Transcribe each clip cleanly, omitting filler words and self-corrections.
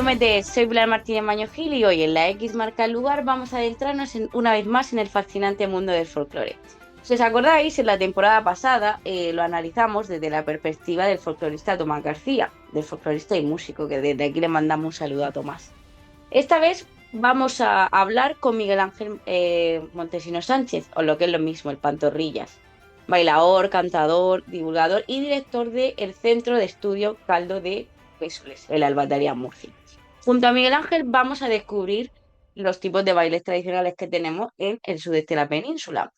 promete, soy Pilar Martínez Maño Gil y hoy en la X marca el lugar vamos a adentrarnos una vez más en el fascinante mundo del folclore. Si os acordáis, en la temporada pasada lo analizamos desde la perspectiva del folclorista Tomás García, del folclorista y músico, que desde aquí le mandamos un saludo a Tomás. Esta vez vamos a hablar con Miguel Ángel Montesinos Sánchez, o lo que es lo mismo, el Pantorrillas, bailador, cantador, divulgador y director del Centro de Estudio Caldo de Pésoles, en la Albatería Murcia. Junto a Miguel Ángel vamos a descubrir los tipos de bailes tradicionales que tenemos en el sudeste de la península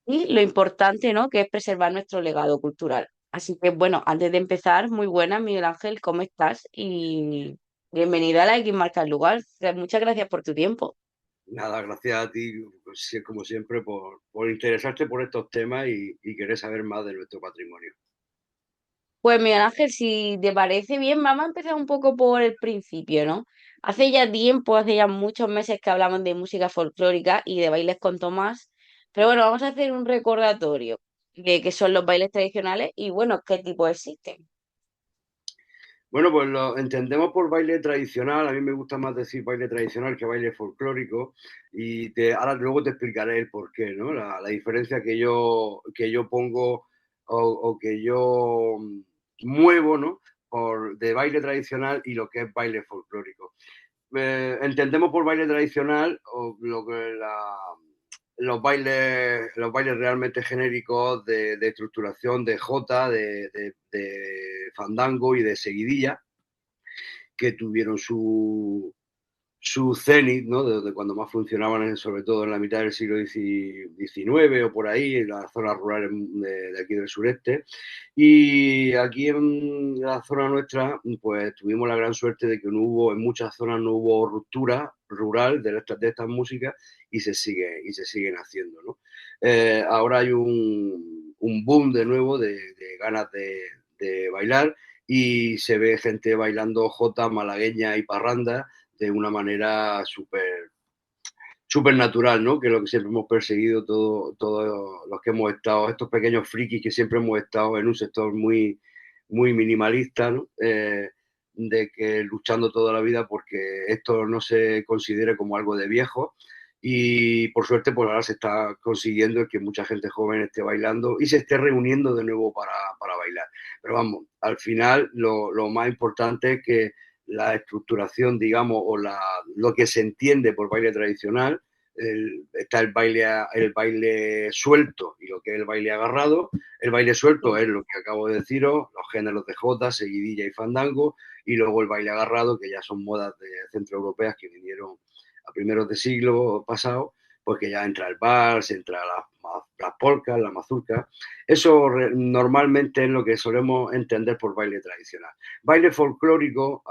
y lo importante, ¿no?, que es preservar nuestro legado cultural. Así que, bueno, antes de empezar, muy buenas, Miguel Ángel, ¿cómo estás? Y bienvenida a la X Marca el Lugar. Muchas gracias por tu tiempo. Nada, gracias a ti, pues, como siempre, por interesarte por estos temas y querer saber más de nuestro patrimonio. Pues Miguel Ángel, si te parece bien, vamos a empezar un poco por el principio, ¿no? Hace ya tiempo, hace ya muchos meses que hablamos de música folclórica y de bailes con Tomás, pero bueno, vamos a hacer un recordatorio de qué son los bailes tradicionales y bueno, qué tipos existen. Bueno, pues lo entendemos por baile tradicional. A mí me gusta más decir baile tradicional que baile folclórico. Ahora luego te explicaré el por qué, ¿no? La diferencia que yo pongo o que yo muevo, ¿no? De baile tradicional y lo que es baile folclórico. Entendemos por baile tradicional o los bailes realmente genéricos de estructuración de jota, de fandango y de seguidilla, que tuvieron su cenit, ¿no? De cuando más funcionaban, sobre todo en la mitad del siglo XIX o por ahí, en las zonas rurales de aquí del sureste. Y aquí en la zona nuestra, pues tuvimos la gran suerte de que en muchas zonas no hubo ruptura rural de estas músicas y se siguen haciendo, ¿no? Ahora hay un boom de nuevo de ganas de bailar y se ve gente bailando jota, malagueña y parranda de una manera súper natural, ¿no? Que es lo que siempre hemos perseguido todos los que hemos estado, estos pequeños frikis que siempre hemos estado en un sector muy, muy minimalista, ¿no? De que luchando toda la vida porque esto no se considere como algo de viejo. Y por suerte, pues ahora se está consiguiendo que mucha gente joven esté bailando y se esté reuniendo de nuevo para bailar. Pero vamos, al final lo más importante es que la estructuración, digamos, lo que se entiende por baile tradicional, está el baile suelto y lo que es el baile agarrado. El baile suelto Sí. es lo que acabo de deciros, los géneros de jota, seguidilla y fandango, y luego el baile agarrado, que ya son modas centroeuropeas que vinieron a primeros de siglo pasado, pues que ya entra el vals, entra las polcas, la mazurca. Eso normalmente es lo que solemos entender por baile tradicional. Baile folclórico,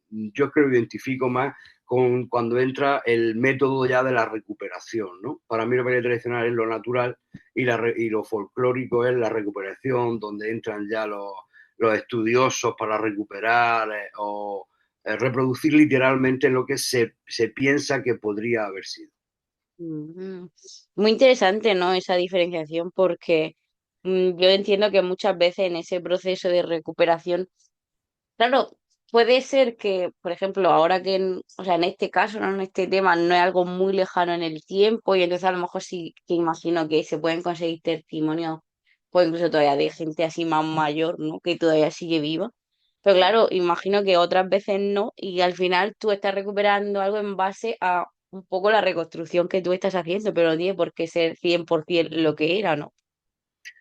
yo creo que identifico más con cuando entra el método ya de la recuperación, ¿no? Para mí el baile tradicional es lo natural y lo folclórico es la recuperación, donde entran ya los estudiosos para recuperar o reproducir literalmente lo que se piensa que podría haber sido. Mm. Muy interesante, ¿no? Esa diferenciación porque yo entiendo que muchas veces en ese proceso de recuperación, claro, puede ser que, por ejemplo, ahora que, o sea, en este caso, ¿no? En este tema, no es algo muy lejano en el tiempo y entonces a lo mejor sí que imagino que se pueden conseguir testimonios, pues incluso todavía de gente así más mayor, ¿no? Que todavía sigue viva. Pero claro, imagino que otras veces no y al final tú estás recuperando algo en base a un poco la reconstrucción que tú estás haciendo, pero no tiene por qué ser 100% lo que era, ¿no?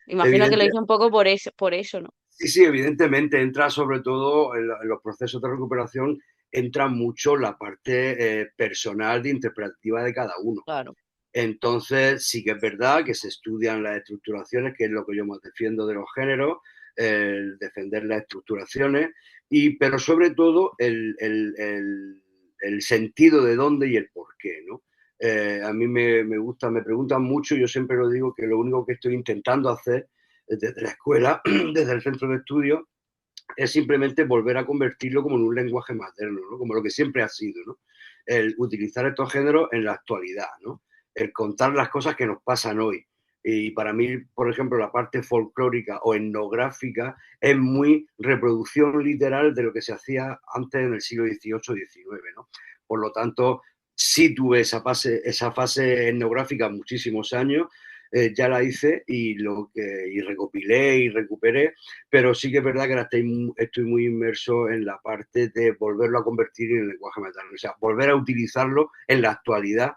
Imagino que lo Evidente, hice un poco por eso, ¿no? sí, sí, evidentemente entra sobre todo en los procesos de recuperación, entra mucho la parte personal de interpretativa de cada uno. Claro. Entonces, sí que es verdad que se estudian las estructuraciones, que es lo que yo más defiendo de los géneros, el defender las estructuraciones, pero sobre todo el sentido de dónde y el por qué, ¿no? A mí me gusta, me preguntan mucho, yo siempre lo digo que lo único que estoy intentando hacer desde la escuela, desde el centro de estudios, es simplemente volver a convertirlo como en un lenguaje materno, ¿no? Como lo que siempre ha sido, ¿no? El utilizar estos géneros en la actualidad, ¿no? El contar las cosas que nos pasan hoy. Y para mí, por ejemplo, la parte folclórica o etnográfica es muy reproducción literal de lo que se hacía antes en el siglo XVIII-XIX, ¿no? Por lo tanto, sí tuve esa fase etnográfica muchísimos años, ya la hice y recopilé y recuperé, pero sí que es verdad que ahora estoy muy inmerso en la parte de volverlo a convertir en lenguaje materno, o sea, volver a utilizarlo en la actualidad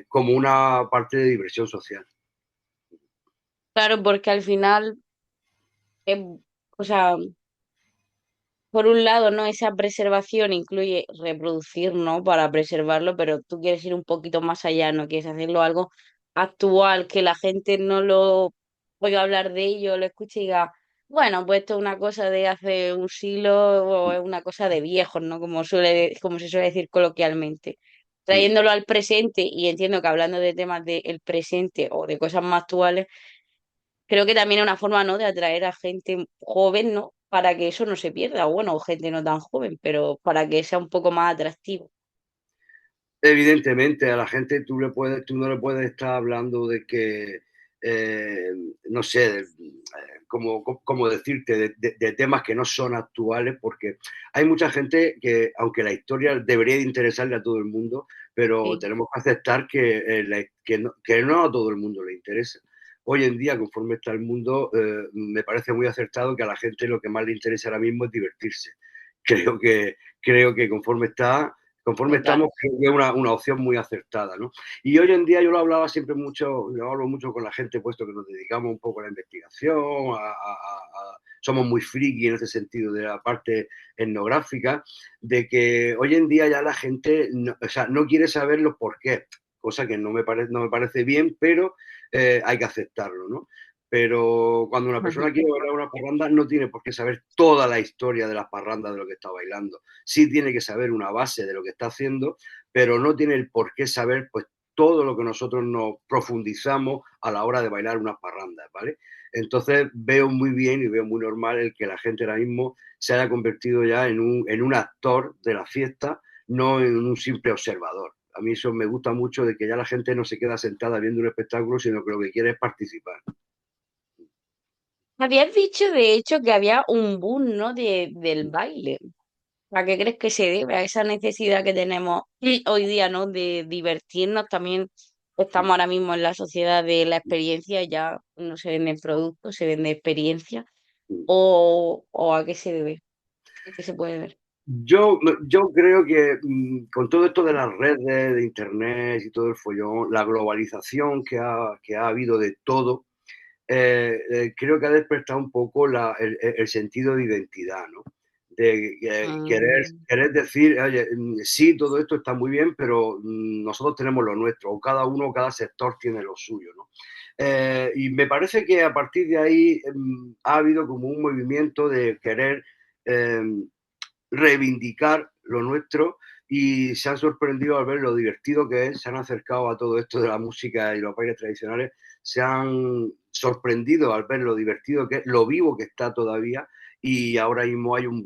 como una parte de diversión social. Claro, porque al final, o sea, por un lado, ¿no? Esa preservación incluye reproducir, ¿no? Para preservarlo, pero tú quieres ir un poquito más allá, ¿no? Quieres hacerlo algo actual, que la gente no lo oiga hablar de ello, lo escuche y diga, bueno, pues esto es una cosa de hace un siglo o es una cosa de viejos, ¿no? Como se suele decir coloquialmente. Mm. Trayéndolo al presente, y entiendo que hablando de temas del presente o de cosas más actuales, creo que también es una forma, ¿no? De atraer a gente joven, ¿no? Para que eso no se pierda, o bueno, o gente no tan joven, pero para que sea un poco más atractivo. Evidentemente, a la gente tú no le puedes estar hablando de que, eh, no sé, cómo decirte, de temas que no son actuales, porque hay mucha gente que, aunque la historia debería de interesarle a todo el mundo, pero Sí. tenemos que aceptar que no a todo el mundo le interesa. Hoy en día, conforme está el mundo, me parece muy acertado que a la gente lo que más le interesa ahora mismo es divertirse. Creo creo que conforme Total. estamos, creo que es una opción muy acertada, ¿no? Y hoy en día yo lo hablaba siempre mucho, lo hablo mucho con la gente, puesto que nos dedicamos un poco a la investigación, somos muy friki en ese sentido de la parte etnográfica, de que hoy en día ya la gente no, o sea, no quiere saber los por qué, cosa que no me parece bien, pero hay que aceptarlo, ¿no? Pero cuando una persona quiere bailar una parranda, no tiene por qué saber toda la historia de las parrandas de lo que está bailando. Sí tiene que saber una base de lo que está haciendo, pero no tiene el por qué saber pues todo lo que nosotros nos profundizamos a la hora de bailar unas parrandas, ¿vale? Entonces veo muy bien y veo muy normal el que la gente ahora mismo se haya convertido ya en un actor de la fiesta, no en un simple observador. A mí eso me gusta mucho de que ya la gente no se queda sentada viendo un espectáculo, sino que lo que quiere es participar. Habías dicho, de hecho, que había un boom, ¿no? Del baile. ¿A qué crees que se debe? A esa necesidad que tenemos hoy día, ¿no? De divertirnos. También estamos ahora mismo en la sociedad de la experiencia, ya no se vende productos, se vende experiencia. ¿O a qué se debe? ¿Qué se puede ver? Yo creo que con todo esto de las redes, de internet y todo el follón, la globalización que ha habido de todo, creo que ha despertado un poco el sentido de identidad, ¿no? De Mm, querer decir, oye, sí, todo esto está muy bien, pero nosotros tenemos lo nuestro, o cada uno, cada sector tiene lo suyo, ¿no? Y me parece que a partir de ahí ha habido como un movimiento de querer eh, reivindicar lo nuestro y se han sorprendido al ver lo divertido que es, se han acercado a todo esto de la música y los bailes tradicionales, se han sorprendido al ver lo divertido que es, lo vivo que está todavía y ahora mismo hay un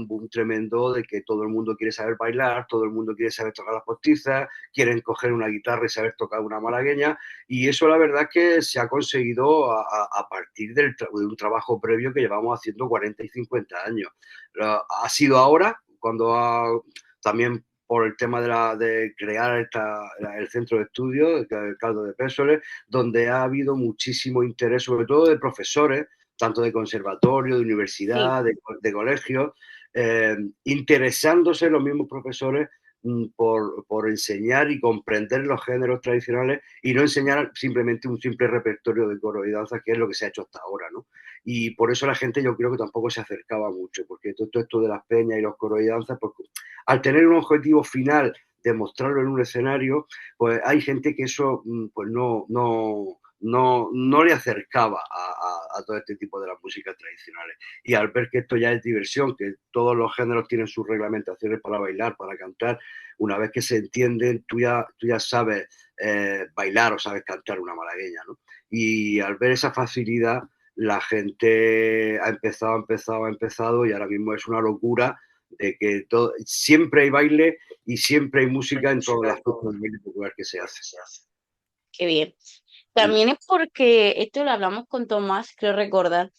boom tremendo de que todo el mundo quiere saber bailar, todo el mundo quiere saber tocar las postizas, quieren coger una guitarra y saber tocar una malagueña y eso la verdad es que se ha conseguido a partir de un trabajo previo que llevamos haciendo 40 y 50 años. Ha sido ahora, también por el tema de crear el centro de estudios, el Caldo de Pésoles, donde ha habido muchísimo interés, sobre todo de profesores, tanto de conservatorio, de sí. universidad, de colegios, interesándose los mismos profesores por enseñar y comprender los géneros tradicionales y no enseñar simplemente un simple repertorio de coro y danza, que es lo que se ha hecho hasta ahora, ¿no? Y por eso la gente yo creo que tampoco se acercaba mucho, porque todo esto de las peñas y los coros y danzas, pues, al tener un objetivo final de mostrarlo en un escenario, pues hay gente que eso pues no le acercaba a todo este tipo de las músicas tradicionales. Y al ver que esto ya es diversión, que todos los géneros tienen sus reglamentaciones para bailar, para cantar, una vez que se entienden, tú ya sabes bailar o sabes cantar una malagueña, ¿no? Y al ver esa facilidad, la gente ha empezado y ahora mismo es una locura de que siempre hay baile y siempre hay música en todas las fiestas de baile popular que se hace. Qué bien. También es porque, esto lo hablamos con Tomás, creo recordar,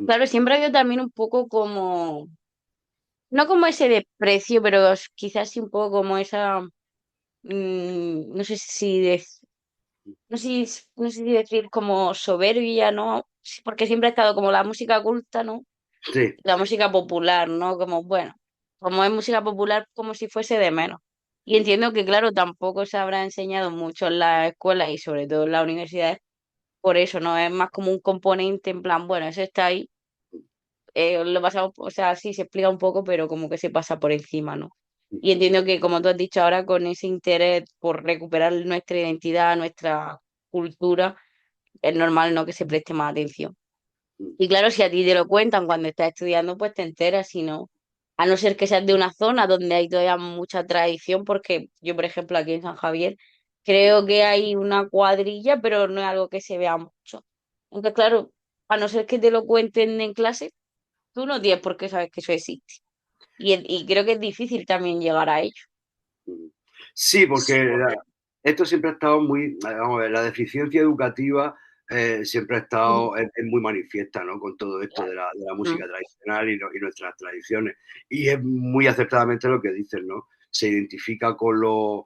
claro, siempre ha habido también un poco como, no como ese desprecio, pero quizás sí un poco como esa, no sé si, no sé, no sé si decir como soberbia, ¿no? Sí, porque siempre ha estado como la música culta, ¿no? Sí. La música popular, ¿no? Como, bueno, como es música popular, como si fuese de menos. Y entiendo que, claro, tampoco se habrá enseñado mucho en las escuelas y sobre todo en las universidades, por eso, ¿no? Es más como un componente en plan, bueno, eso está ahí, lo pasamos, o sea, sí se explica un poco, pero como que se pasa por encima, ¿no? Y entiendo que, como tú has dicho ahora, con ese interés por recuperar nuestra identidad, nuestra cultura, es normal, ¿no? Que se preste más atención. Y claro, si a ti te lo cuentan cuando estás estudiando, pues te enteras, si no, a no ser que seas de una zona donde hay todavía mucha tradición, porque yo, por ejemplo, aquí en San Javier, creo que hay una cuadrilla, pero no es algo que se vea mucho. Entonces, claro, a no ser que te lo cuenten en clase, tú no tienes por qué saber que eso existe. Y creo que es difícil también llegar a ello. Sí, porque esto siempre ha estado muy, vamos a ver, la deficiencia educativa siempre ha Ujú. estado es muy manifiesta, ¿no? Con todo esto Claro. de la Mm. música tradicional y nuestras tradiciones. Y es muy acertadamente lo que dices, ¿no? Se identifica con lo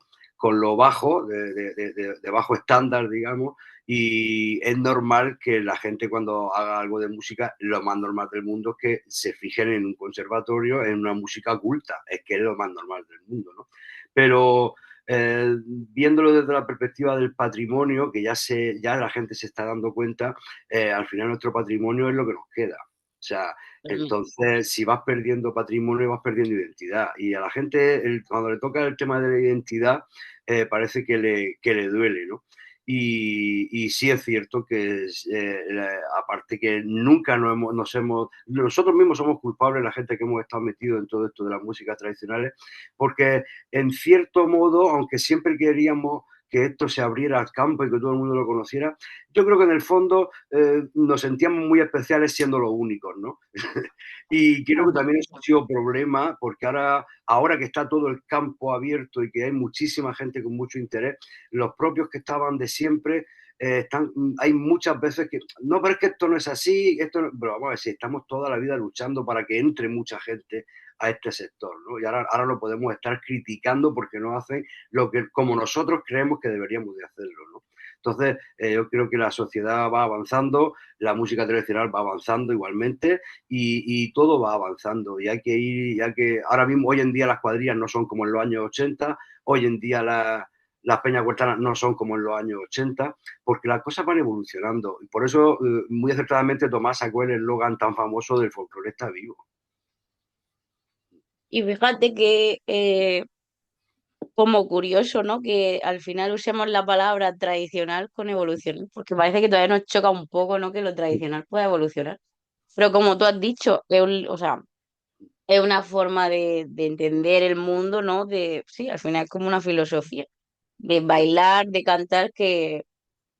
bajo, de bajo estándar, digamos, y es normal que la gente cuando haga algo de música, lo más normal del mundo es que se fijen en un conservatorio, en una música culta, es que es lo más normal del mundo, ¿no? Pero viéndolo desde la perspectiva del patrimonio, que ya la gente se está dando cuenta, al final nuestro patrimonio es lo que nos queda. O sea, Mm. entonces, si vas perdiendo patrimonio, vas perdiendo identidad. Y a la gente, cuando le toca el tema de la identidad, parece que le duele, ¿no? Y sí es cierto que, aparte que nunca nosotros mismos somos culpables, la gente que hemos estado metidos en todo esto de las músicas tradicionales, porque en cierto modo, aunque siempre queríamos que esto se abriera al campo y que todo el mundo lo conociera, yo creo que en el fondo nos sentíamos muy especiales siendo los únicos, ¿no? Y creo que también eso ha sido problema, porque ahora que está todo el campo abierto y que hay muchísima gente con mucho interés, los propios que estaban de siempre, hay muchas veces que, no, pero es que esto no es así, pero vamos a ver, si estamos toda la vida luchando para que entre mucha gente a este sector, ¿no? Y ahora lo podemos estar criticando porque no hacen lo que, como nosotros creemos que deberíamos de hacerlo, ¿no? Entonces, yo creo que la sociedad va avanzando, la música tradicional va avanzando igualmente y todo va avanzando. Y hay que ir, ahora mismo, hoy en día las cuadrillas no son como en los años 80, hoy en día las peñas huertanas no son como en los años 80, porque las cosas van evolucionando. Y por eso, muy acertadamente, Tomás sacó el eslogan tan famoso del folclorista vivo. Y fíjate que como curioso, ¿no? Que al final usemos la palabra tradicional con evolución, porque parece que todavía nos choca un poco, ¿no? Que lo tradicional pueda evolucionar. Pero como tú has dicho, o sea, es una forma de entender el mundo, ¿no? Sí, al final es como una filosofía de bailar, de cantar, que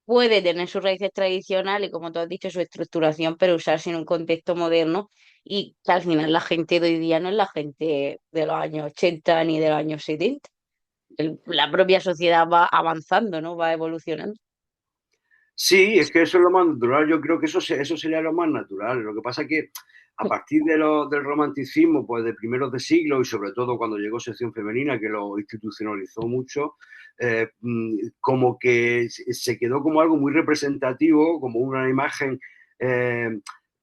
puede tener sus raíces tradicionales, como tú has dicho, su estructuración, pero usarse en un contexto moderno y que al final la gente de hoy día no es la gente de los años 80 ni de los años 70. La propia sociedad va avanzando, ¿no? Va evolucionando. Sí, es que eso es lo más natural. Yo creo que eso sería lo más natural. Lo que pasa es que a partir del romanticismo, pues de primeros de siglo y sobre todo cuando llegó sección femenina, que lo institucionalizó mucho, como que se quedó como algo muy representativo, como una imagen, eh,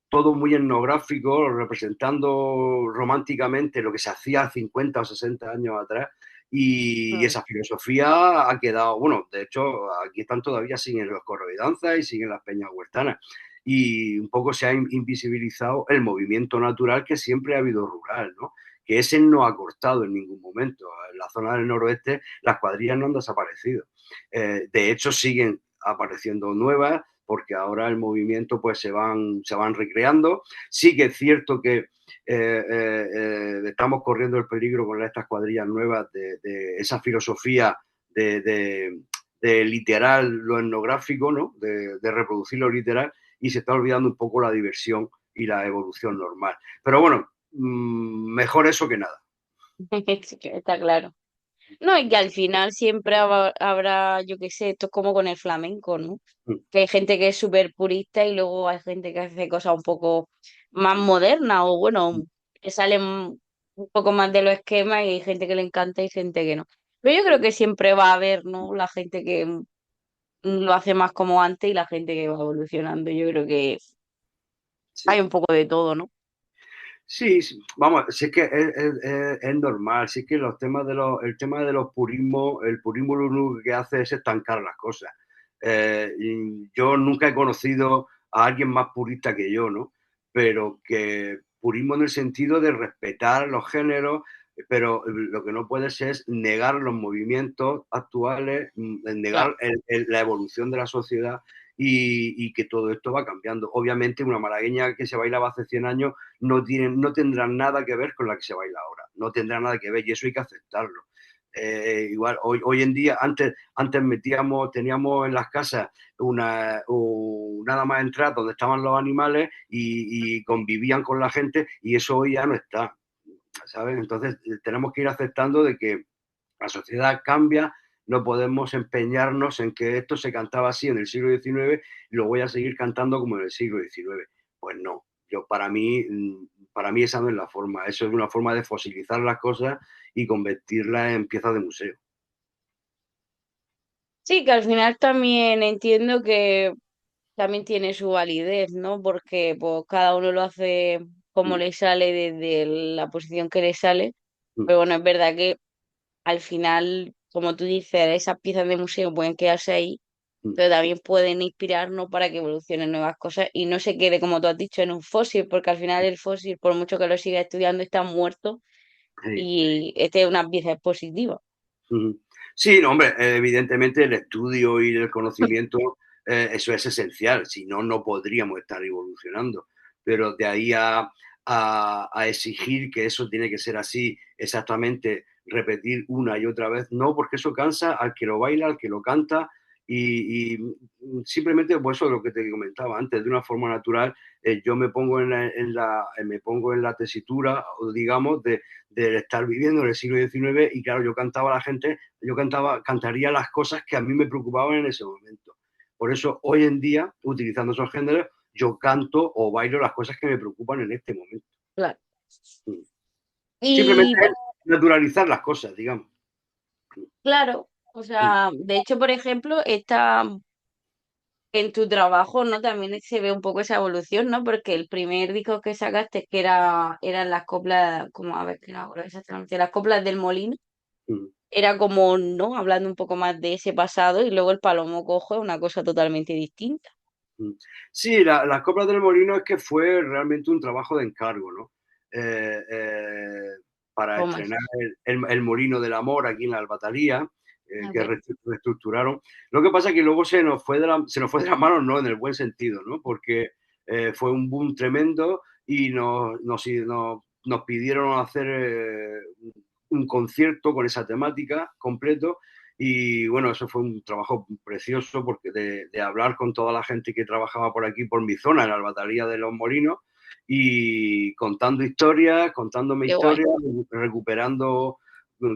todo muy etnográfico, representando románticamente lo que se hacía 50 o 60 años atrás. Y Mm. esa filosofía ha quedado, bueno, de hecho, aquí están todavía, siguen los coros y danzas y siguen las peñas huertanas. Y un poco se ha invisibilizado el movimiento natural que siempre ha habido rural, ¿no? Que ese no ha cortado en ningún momento. En la zona del noroeste las cuadrillas no han desaparecido. De hecho, siguen apareciendo nuevas porque ahora el movimiento pues se van recreando. Sí que es cierto que estamos corriendo el peligro con estas cuadrillas nuevas de esa filosofía de, de, de, literal lo etnográfico, ¿no? De reproducir lo literal y se está olvidando un poco la diversión y la evolución normal. Pero bueno, mejor eso que nada. Sí, que está claro. No, y que al final siempre habrá, yo qué sé, esto es como con el flamenco, ¿no? Mm, Que hay gente que es súper purista y luego hay gente que hace cosas un poco más modernas o bueno, que salen un poco más de los esquemas y hay gente que le encanta y gente que no. Pero yo creo que siempre va a haber, ¿no? La gente que lo hace más como antes y la gente que va evolucionando. Yo creo que hay sí. un poco de todo, ¿no? Sí, sí, vamos, si es que es normal, si es que los temas el tema de los purismos, el purismo lo único que hace es estancar las cosas. Y yo nunca he conocido a alguien más purista que yo, ¿no? Pero que purismo en el sentido de respetar los géneros, pero lo que no puedes es negar los movimientos actuales, Claro. negar la evolución de la sociedad y que todo esto va cambiando. Obviamente, una malagueña que se bailaba hace 100 años no tendrán nada que ver con la que se baila ahora, no tendrán nada que ver y eso hay que aceptarlo. Igual, hoy en día, antes teníamos en las casas nada más entrar donde estaban los animales y convivían con la gente y eso hoy ya no está, ¿sabes? Entonces tenemos que ir aceptando de que la sociedad cambia, no podemos empeñarnos en que esto se cantaba así en el siglo XIX y lo voy a seguir cantando como en el siglo XIX. Pues no, para mí esa no es la forma, eso es una forma de fosilizar las cosas y convertirlas en piezas de museo. Sí, que al final también entiendo que también tiene su validez, ¿no? Porque pues, cada uno lo hace como Mm, le sale desde la posición que le sale. mm, Pero bueno, es verdad que al final, como tú dices, esas piezas de museo pueden quedarse ahí, mm. pero también pueden inspirarnos para que evolucionen nuevas cosas y no se quede, como tú has dicho, en un fósil, porque al final el fósil, por mucho que lo siga estudiando, está muerto Sí. y este es una pieza positiva. Ujú. Sí, no, hombre, evidentemente el estudio y el conocimiento, eso es esencial, si no, no podríamos estar evolucionando. Pero de ahí a exigir que eso tiene que ser así exactamente, repetir una y otra vez, no, porque eso cansa al que lo baila, al que lo canta y simplemente por eso lo que te comentaba antes, de una forma natural, yo me pongo me pongo en la tesitura, o digamos, de estar viviendo en el siglo XIX y claro, yo cantaba a la gente, cantaría las cosas que a mí me preocupaban en ese momento. Por eso hoy en día, utilizando esos géneros, yo canto o bailo las cosas que me preocupan en este momento. Claro. Simplemente Y es bueno, naturalizar las cosas, digamos. claro, o sea, de hecho, por ejemplo, está en tu trabajo, ¿no? También se ve un poco esa evolución, ¿no? Porque el primer disco que sacaste, que eran las coplas, como a ver, que no me acuerdo exactamente, las coplas del Molino, era como, ¿no? Hablando un poco más de ese pasado y luego el Palomo Cojo es una cosa totalmente distinta. Sí, las coplas del molino es que fue realmente un trabajo de encargo, ¿no? Eh, eh, para ¿Cómo es estrenar eso? el Molino del Amor aquí en la Albatalía, que Ok. reestructuraron. Lo que pasa es que luego se nos fue de las manos, no en el buen sentido, ¿no? Porque fue un boom tremendo y nos pidieron hacer un concierto con esa temática completo y bueno, eso fue un trabajo precioso porque de hablar con toda la gente que trabajaba por aquí, por mi zona, en la Albatalía de los Molinos, y contando historias, contándome Qué guay. historias, recuperando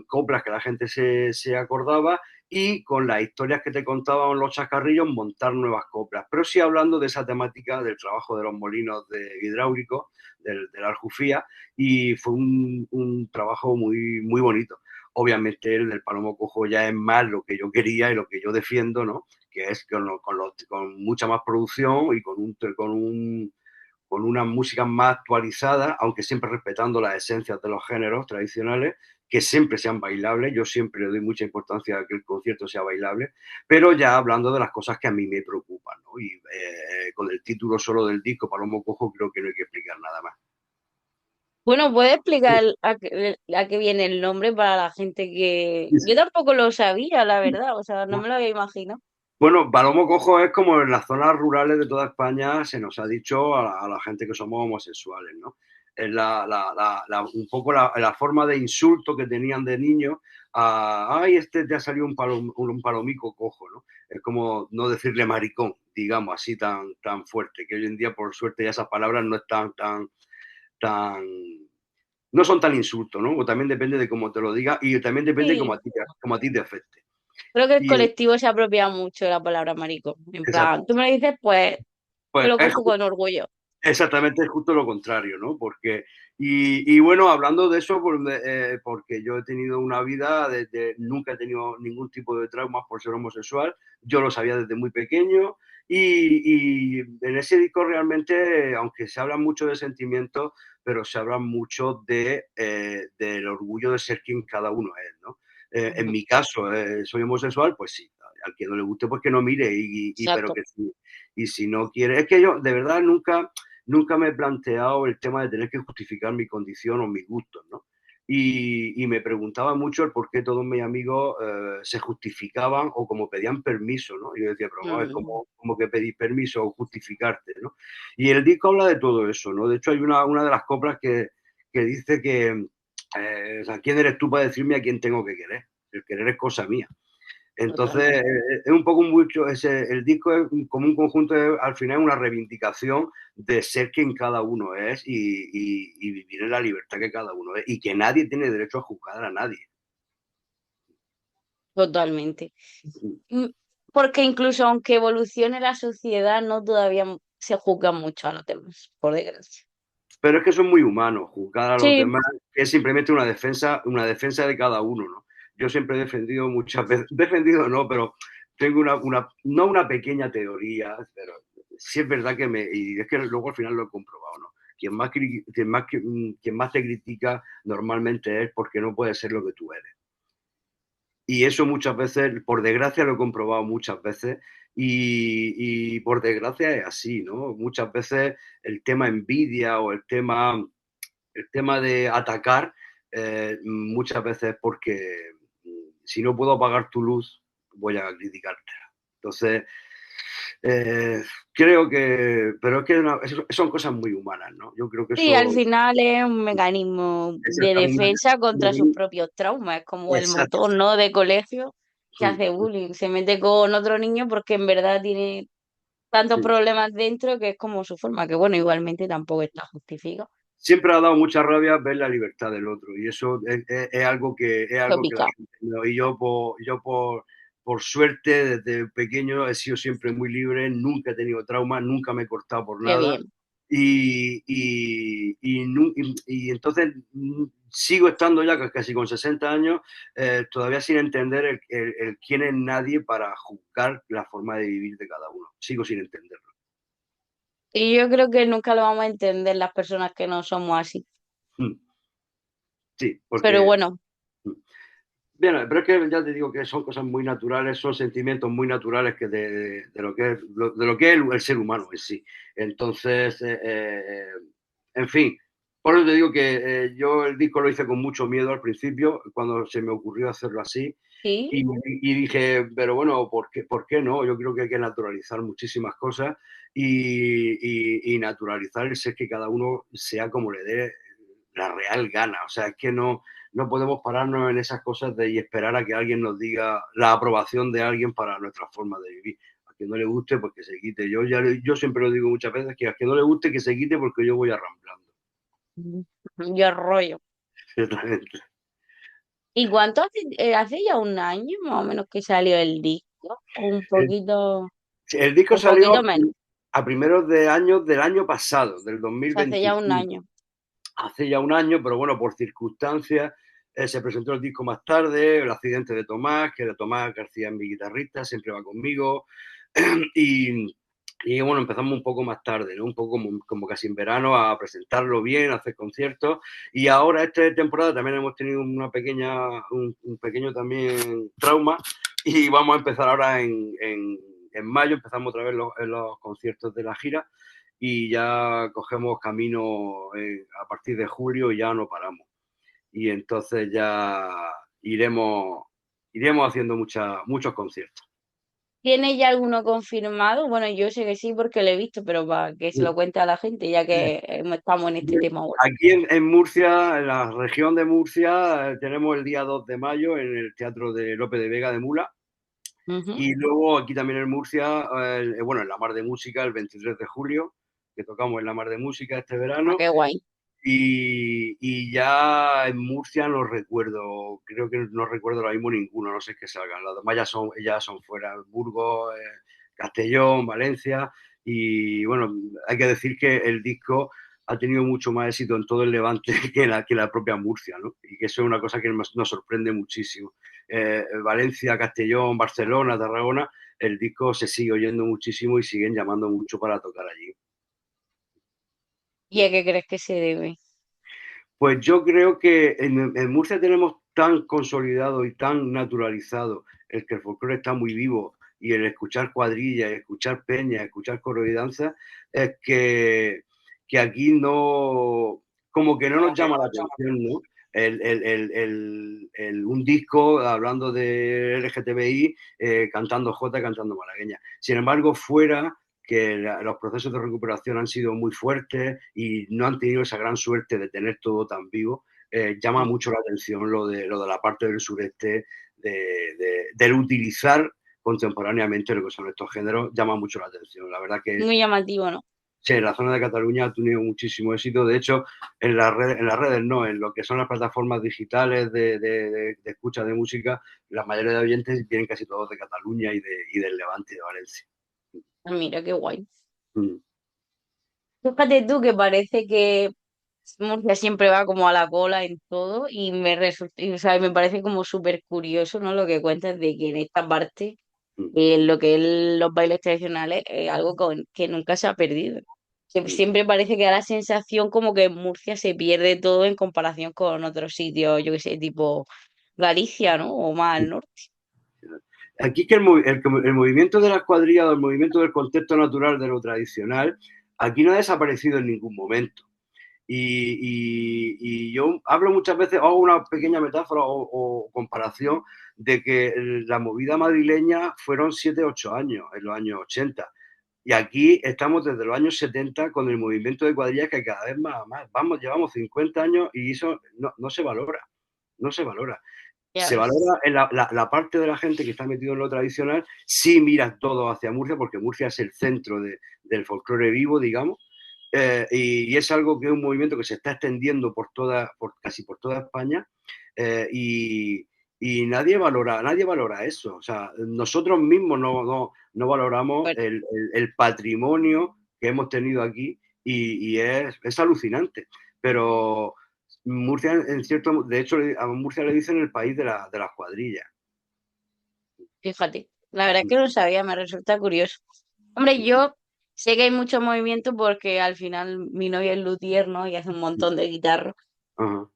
coplas que la gente se acordaba y con las historias que te contaban los chascarrillos montar nuevas coplas. Pero sí hablando de esa temática del trabajo de los molinos hidráulicos, de la Aljufía, y fue un trabajo muy, muy bonito. Obviamente el del Palomo Cojo ya es más lo que yo quería y lo que yo defiendo, ¿no? Que es con mucha más producción y con una música más actualizada, aunque siempre respetando las esencias de los géneros tradicionales, que siempre sean bailables. Yo siempre le doy mucha importancia a que el concierto sea bailable, pero ya hablando de las cosas que a mí me preocupan, ¿no? Y con el título solo del disco, Palomo Cojo, creo que no hay que explicar nada más. Bueno, ¿puedes explicar a qué viene el nombre para la gente que... Sí, Yo sí. tampoco lo sabía, la verdad, o sea, no me lo había imaginado. Bueno, Palomo Cojo es como en las zonas rurales de toda España se nos ha dicho a la gente que somos homosexuales, ¿no? Es un poco la forma de insulto que tenían de niños ay, este te ha salido un palomico cojo, ¿no? Es como no decirle maricón, digamos, así tan fuerte, que hoy en día, por suerte, ya esas palabras no están tan no son tan insultos, ¿no? O también depende de cómo te lo diga y también depende Sí, cómo a ti te afecte. creo que el Y colectivo se apropia mucho de la palabra marico. En plan, tú exactamente. me lo dices, pues me Pues lo cojo con orgullo. exactamente, es justo lo contrario, ¿no? Porque, y bueno, hablando de eso, pues, porque yo he tenido una vida, desde, nunca he tenido ningún tipo de traumas por ser homosexual, yo lo sabía desde muy pequeño y en ese disco realmente, aunque se habla mucho de sentimientos, pero se habla mucho del orgullo de ser quien cada uno es, ¿no? En Ujú. mi caso, soy homosexual, pues sí, al que no le guste, pues que no mire, pero Exacto, que sí. Y si no quiere, es que yo de verdad nunca me he planteado el tema de tener que justificar mi condición o mis gustos, ¿no? Y me preguntaba mucho el por qué todos mis amigos se justificaban o como pedían permiso, ¿no? Y yo decía, pero vamos, mm, ¿cómo que pedir permiso o justificarte, ¿no? Y el disco habla de todo eso, ¿no? De hecho, hay una de las coplas que dice que, o sea, ¿quién eres tú para decirme a quién tengo que querer? El querer es cosa mía. Entonces, totalmente. es un poco mucho, el disco es como un conjunto, al final una reivindicación de ser quien cada uno es y vivir en la libertad que cada uno es y que nadie tiene derecho a juzgar a nadie. Totalmente. Mm, Porque incluso aunque evolucione la sociedad, no todavía se juzga mucho a los demás, por desgracia. Pero es que son muy humanos, juzgar a los Sí, demás es simplemente una defensa de cada uno, ¿no? Yo siempre he defendido muchas veces, defendido no, pero tengo no una pequeña teoría, pero sí es verdad y es que luego al final lo he comprobado, ¿no? Quien más te critica normalmente es porque no puede ser lo que tú eres. Y eso muchas veces, por desgracia, lo he comprobado muchas veces y por desgracia es así, ¿no? Muchas veces el tema envidia o el tema de atacar, muchas veces porque si no puedo apagar tu luz, voy a criticártela. Entonces, eh, creo que, pero es que son cosas muy humanas, ¿no? Yo creo que sí, al eso final es un mecanismo es de defensa contra sus muy propios traumas, es como el exacto. motor, ¿no? De colegio que hace bullying, se mete con otro niño porque en verdad tiene tantos Sí. problemas dentro que es como su forma, que bueno, igualmente tampoco está justificado. Siempre ha dado mucha rabia ver la libertad del otro y eso es algo que la Tópica, gente no. Y por suerte desde pequeño he sido siempre muy libre, nunca he tenido trauma, nunca me he cortado por qué nada bien. y entonces sigo estando ya casi con 60 años, todavía sin entender el quién es nadie para juzgar la forma de vivir de cada uno. Sigo sin entenderlo. Y yo creo que nunca lo vamos a entender las personas que no somos así. Mm, sí, Pero porque bueno, mm, bien, pero es que ya te digo que son cosas muy naturales, son sentimientos muy naturales que de lo que es, de lo que es el ser humano en sí. Entonces, en fin, por eso te digo que yo el disco lo hice con mucho miedo al principio, cuando se me ocurrió hacerlo así, sí. y dije, pero bueno, por qué no? Yo creo que hay que naturalizar muchísimas cosas y naturalizar el ser que cada uno sea como le dé la real gana. O sea, es que no podemos pararnos en esas cosas y esperar a que alguien nos diga la aprobación de alguien para nuestra forma de vivir. A quien no le guste, pues que se quite. Yo siempre lo digo muchas veces, que a quien no le guste, que se quite porque yo voy arramblando. Ujú. Yo rollo. Exactamente. ¿Y cuánto hace ya un año más o menos que salió el disco? El, el disco Un salió poquito menos. a primeros de años del año pasado, del O sea, hace ya un 2025. año. Hace ya un año, pero bueno, por circunstancias, se presentó el disco más tarde, el accidente de Tomás, que de Tomás García es mi guitarrista, siempre va conmigo, y, y bueno, empezamos un poco más tarde, ¿no? Un poco como casi en verano a presentarlo bien, a hacer conciertos, y ahora esta temporada también hemos tenido un pequeño también trauma, y vamos a empezar ahora en mayo, empezamos otra vez los conciertos de la gira, y ya cogemos camino a partir de julio y ya no paramos. Y entonces ya iremos, iremos haciendo muchos conciertos. ¿Tiene ya alguno confirmado? Bueno, yo sé que sí porque lo he visto, pero para que se lo cuente a la gente, ya que estamos en este tema ahora. Aquí en Murcia, en la región de Murcia, tenemos el día 2 de mayo en el Teatro de Lope de Vega de Mula. Ujú. Y luego aquí también en Murcia, bueno, en la Mar de Música, el 23 de julio, que tocamos en la Mar de Música este Ah, verano. qué guay. Y ya en Murcia no recuerdo, creo que no recuerdo ahora mismo ninguno, no sé qué salgan. Las demás ya son fuera, Burgos, Castellón, Valencia. Y bueno, hay que decir que el disco ha tenido mucho más éxito en todo el Levante que la propia Murcia, ¿no? Y que eso es una cosa que nos sorprende muchísimo. Valencia, Castellón, Barcelona, Tarragona, el disco se sigue oyendo muchísimo y siguen llamando mucho para tocar allí. ¿Y a qué crees que se debe? Pues yo creo que en Murcia tenemos tan consolidado y tan naturalizado el que el folclore está muy vivo y el escuchar cuadrillas, escuchar peñas, escuchar coro y danza, es que aquí no, como que no nos llama la atención, ¿no? Un disco hablando de LGTBI, cantando Jota, cantando malagueña. Sin embargo, fuera que los procesos de recuperación han sido muy fuertes y no han tenido esa gran suerte de tener todo tan vivo, llama mucho la atención lo de la parte del sureste, del utilizar contemporáneamente lo que son estos géneros, llama mucho la atención. La verdad que Muy llamativo, ¿no? sí, la zona de Cataluña ha tenido muchísimo éxito. De hecho, en las redes no, en lo que son las plataformas digitales de escucha de música, la mayoría de oyentes vienen casi todos de Cataluña y del Levante y de Valencia. Ah, mira, qué guay. Mm. Fíjate tú que parece que Murcia siempre va como a la cola en todo y me resulta, o sea, me parece como súper curioso, ¿no? Lo que cuentas de que en esta parte, Mm. lo que es los bailes tradicionales, es algo que nunca se ha perdido. Mm. Siempre parece que da la sensación como que en Murcia se pierde todo en comparación con otros sitios, yo que sé, tipo Galicia, ¿no? O más al norte. Aquí que el movimiento de las cuadrillas, el movimiento del contexto natural de lo tradicional, aquí no ha desaparecido en ningún momento. Y yo hablo muchas veces, hago una pequeña metáfora o comparación de que la movida madrileña fueron 7 8 años, en los años 80. Y aquí estamos desde los años 70 con el movimiento de cuadrillas que cada vez más. Vamos, llevamos 50 años y eso no se valora, no se valora. Ya Se ves. valora en la parte de la gente que está metido en lo tradicional, sí mira todo hacia Murcia, porque Murcia es el centro del folclore vivo, digamos, y es algo que es un movimiento que se está extendiendo casi por toda España, eh, y, y nadie valora eso. O sea, nosotros mismos no valoramos Bueno, el patrimonio que hemos tenido aquí y es alucinante. Pero Murcia, en cierto, de hecho, a Murcia le dicen el país de las cuadrillas. fíjate, la verdad es que no sabía, me resulta curioso. Hombre, yo sé que hay mucho movimiento porque al final mi novia es luthier, ¿no? Y hace un montón de guitarras. Ajá.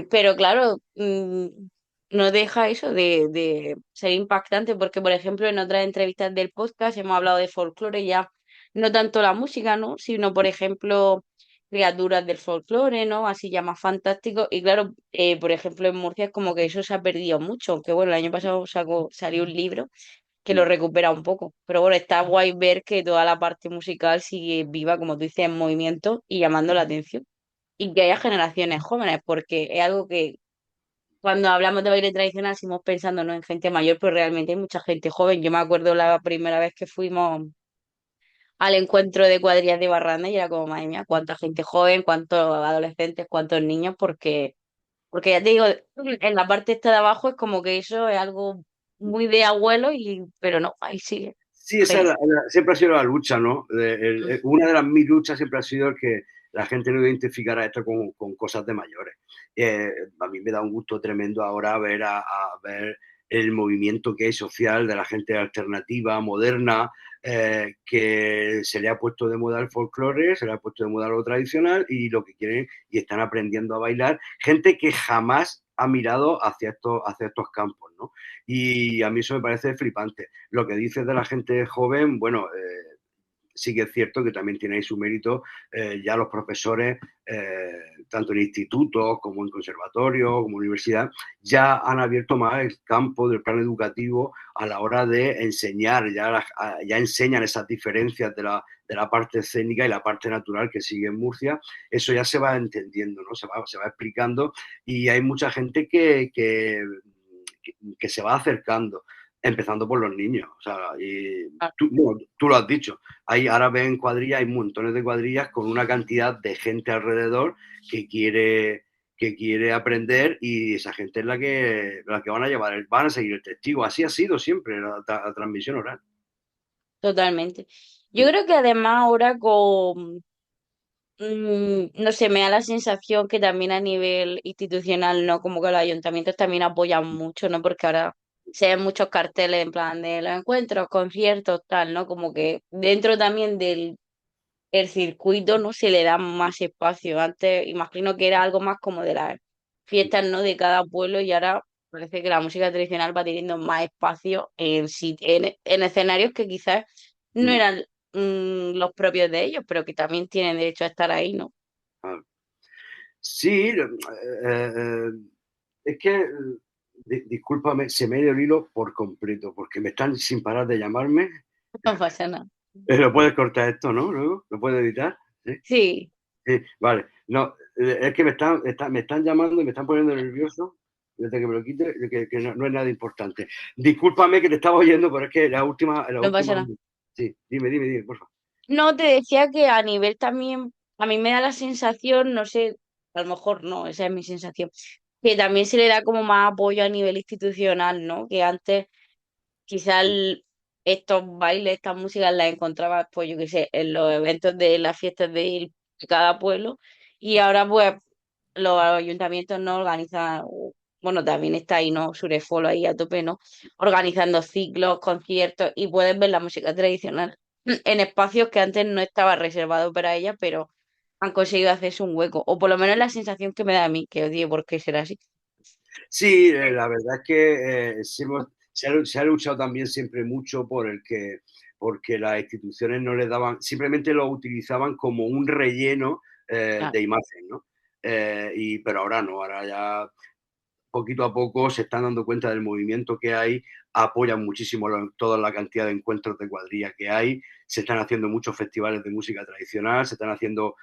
Pero claro, no deja eso de ser impactante porque, por ejemplo, en otras entrevistas del podcast hemos hablado de folclore ya, no tanto la música, ¿no? Sino, por ejemplo, criaturas del folclore, ¿no? Así ya más fantástico. Y claro, por ejemplo, en Murcia es como que eso se ha perdido mucho, aunque bueno, el año pasado salió un libro que lo recupera un poco. Pero bueno, está guay ver que toda la parte musical sigue viva, como tú dices, en movimiento y llamando la atención y que haya generaciones jóvenes, porque es algo que cuando hablamos de baile tradicional seguimos pensando no en gente mayor, pero realmente hay mucha gente joven. Yo me acuerdo la primera vez que fuimos al encuentro de cuadrillas de Barranda y era como, madre mía, cuánta gente joven, cuántos adolescentes, cuántos niños, porque ya te digo, en la parte esta de abajo es como que eso es algo muy de abuelo, pero no, ahí sigue. Sí, Gente. siempre ha sido la lucha, ¿no? Mm. Una de las mis luchas siempre ha sido el que la gente no identificara esto con cosas de mayores. A mí me da un gusto tremendo ahora ver el movimiento que hay social de la gente alternativa, moderna, que se le ha puesto de moda el folclore, se le ha puesto de moda lo tradicional y lo que quieren y están aprendiendo a bailar. Gente que jamás ha mirado hacia estos campos, ¿no? Y a mí eso me parece flipante. Lo que dices de la gente joven, bueno, sí que es cierto que también tiene ahí su mérito. Ya los profesores, tanto en institutos como en conservatorios, como en universidad, ya han abierto más el campo del plan educativo a la hora de enseñar, ya enseñan esas diferencias de la parte escénica y la parte natural que sigue en Murcia. Eso ya se va entendiendo, ¿no? Se va explicando y hay mucha gente que se va acercando, empezando por los niños. O sea, y Ah, tú lo has dicho, ahora ven cuadrillas, hay montones de cuadrillas con una cantidad de gente alrededor que quiere aprender, y esa gente es la que van a seguir el testigo. Así ha sido siempre la transmisión oral. Totalmente. Yo creo que además ahora con, no sé, me da la sensación que también a nivel institucional, ¿no? Como que los ayuntamientos también apoyan mucho, ¿no? Porque ahora se ven muchos carteles en plan de los encuentros, conciertos, tal, ¿no? Como que dentro también del el circuito no se le da más espacio. Antes imagino que era algo más como de las fiestas, ¿no? De cada pueblo, y ahora parece que la música tradicional va teniendo más espacio en escenarios que quizás no Mm. eran los propios de ellos, pero que también tienen derecho a estar ahí, ¿no? Ah, sí, es que, discúlpame, se me ha ido el hilo por completo, porque me están sin parar de llamarme. No pasa nada. Lo puedes cortar esto, ¿no? Luego, ¿lo puedes editar? Sí, Sí, sí, vale. No, es que me están llamando y me están poniendo nervioso. Desde que me lo quite, que no es nada importante. Discúlpame que te estaba oyendo, pero es que la no pasa última. nada. Sí, dime, por favor. No, te decía que a nivel también, a mí me da la sensación, no sé, a lo mejor no, esa es mi sensación, que también se le da como más apoyo a nivel institucional, ¿no? Que antes quizás estos bailes, estas músicas las encontrabas, pues yo qué sé, en los eventos de las fiestas de cada pueblo, y ahora pues los ayuntamientos no organizan, bueno, también está ahí, ¿no? Surefolo ahí a tope, ¿no? Organizando ciclos, conciertos, y puedes ver la música tradicional en espacios que antes no estaba reservado para ella, pero han conseguido hacerse un hueco, o por lo menos la sensación que me da a mí, que odie por qué será así. Sí, la verdad es que se ha luchado también siempre mucho porque las instituciones no les daban, simplemente lo utilizaban como un relleno Claro. de imagen, ¿no? Pero ahora no, ahora ya poquito a poco se están dando cuenta del movimiento que hay, apoyan muchísimo toda la cantidad de encuentros de cuadrilla que hay, se están haciendo muchos festivales de música tradicional, se están haciendo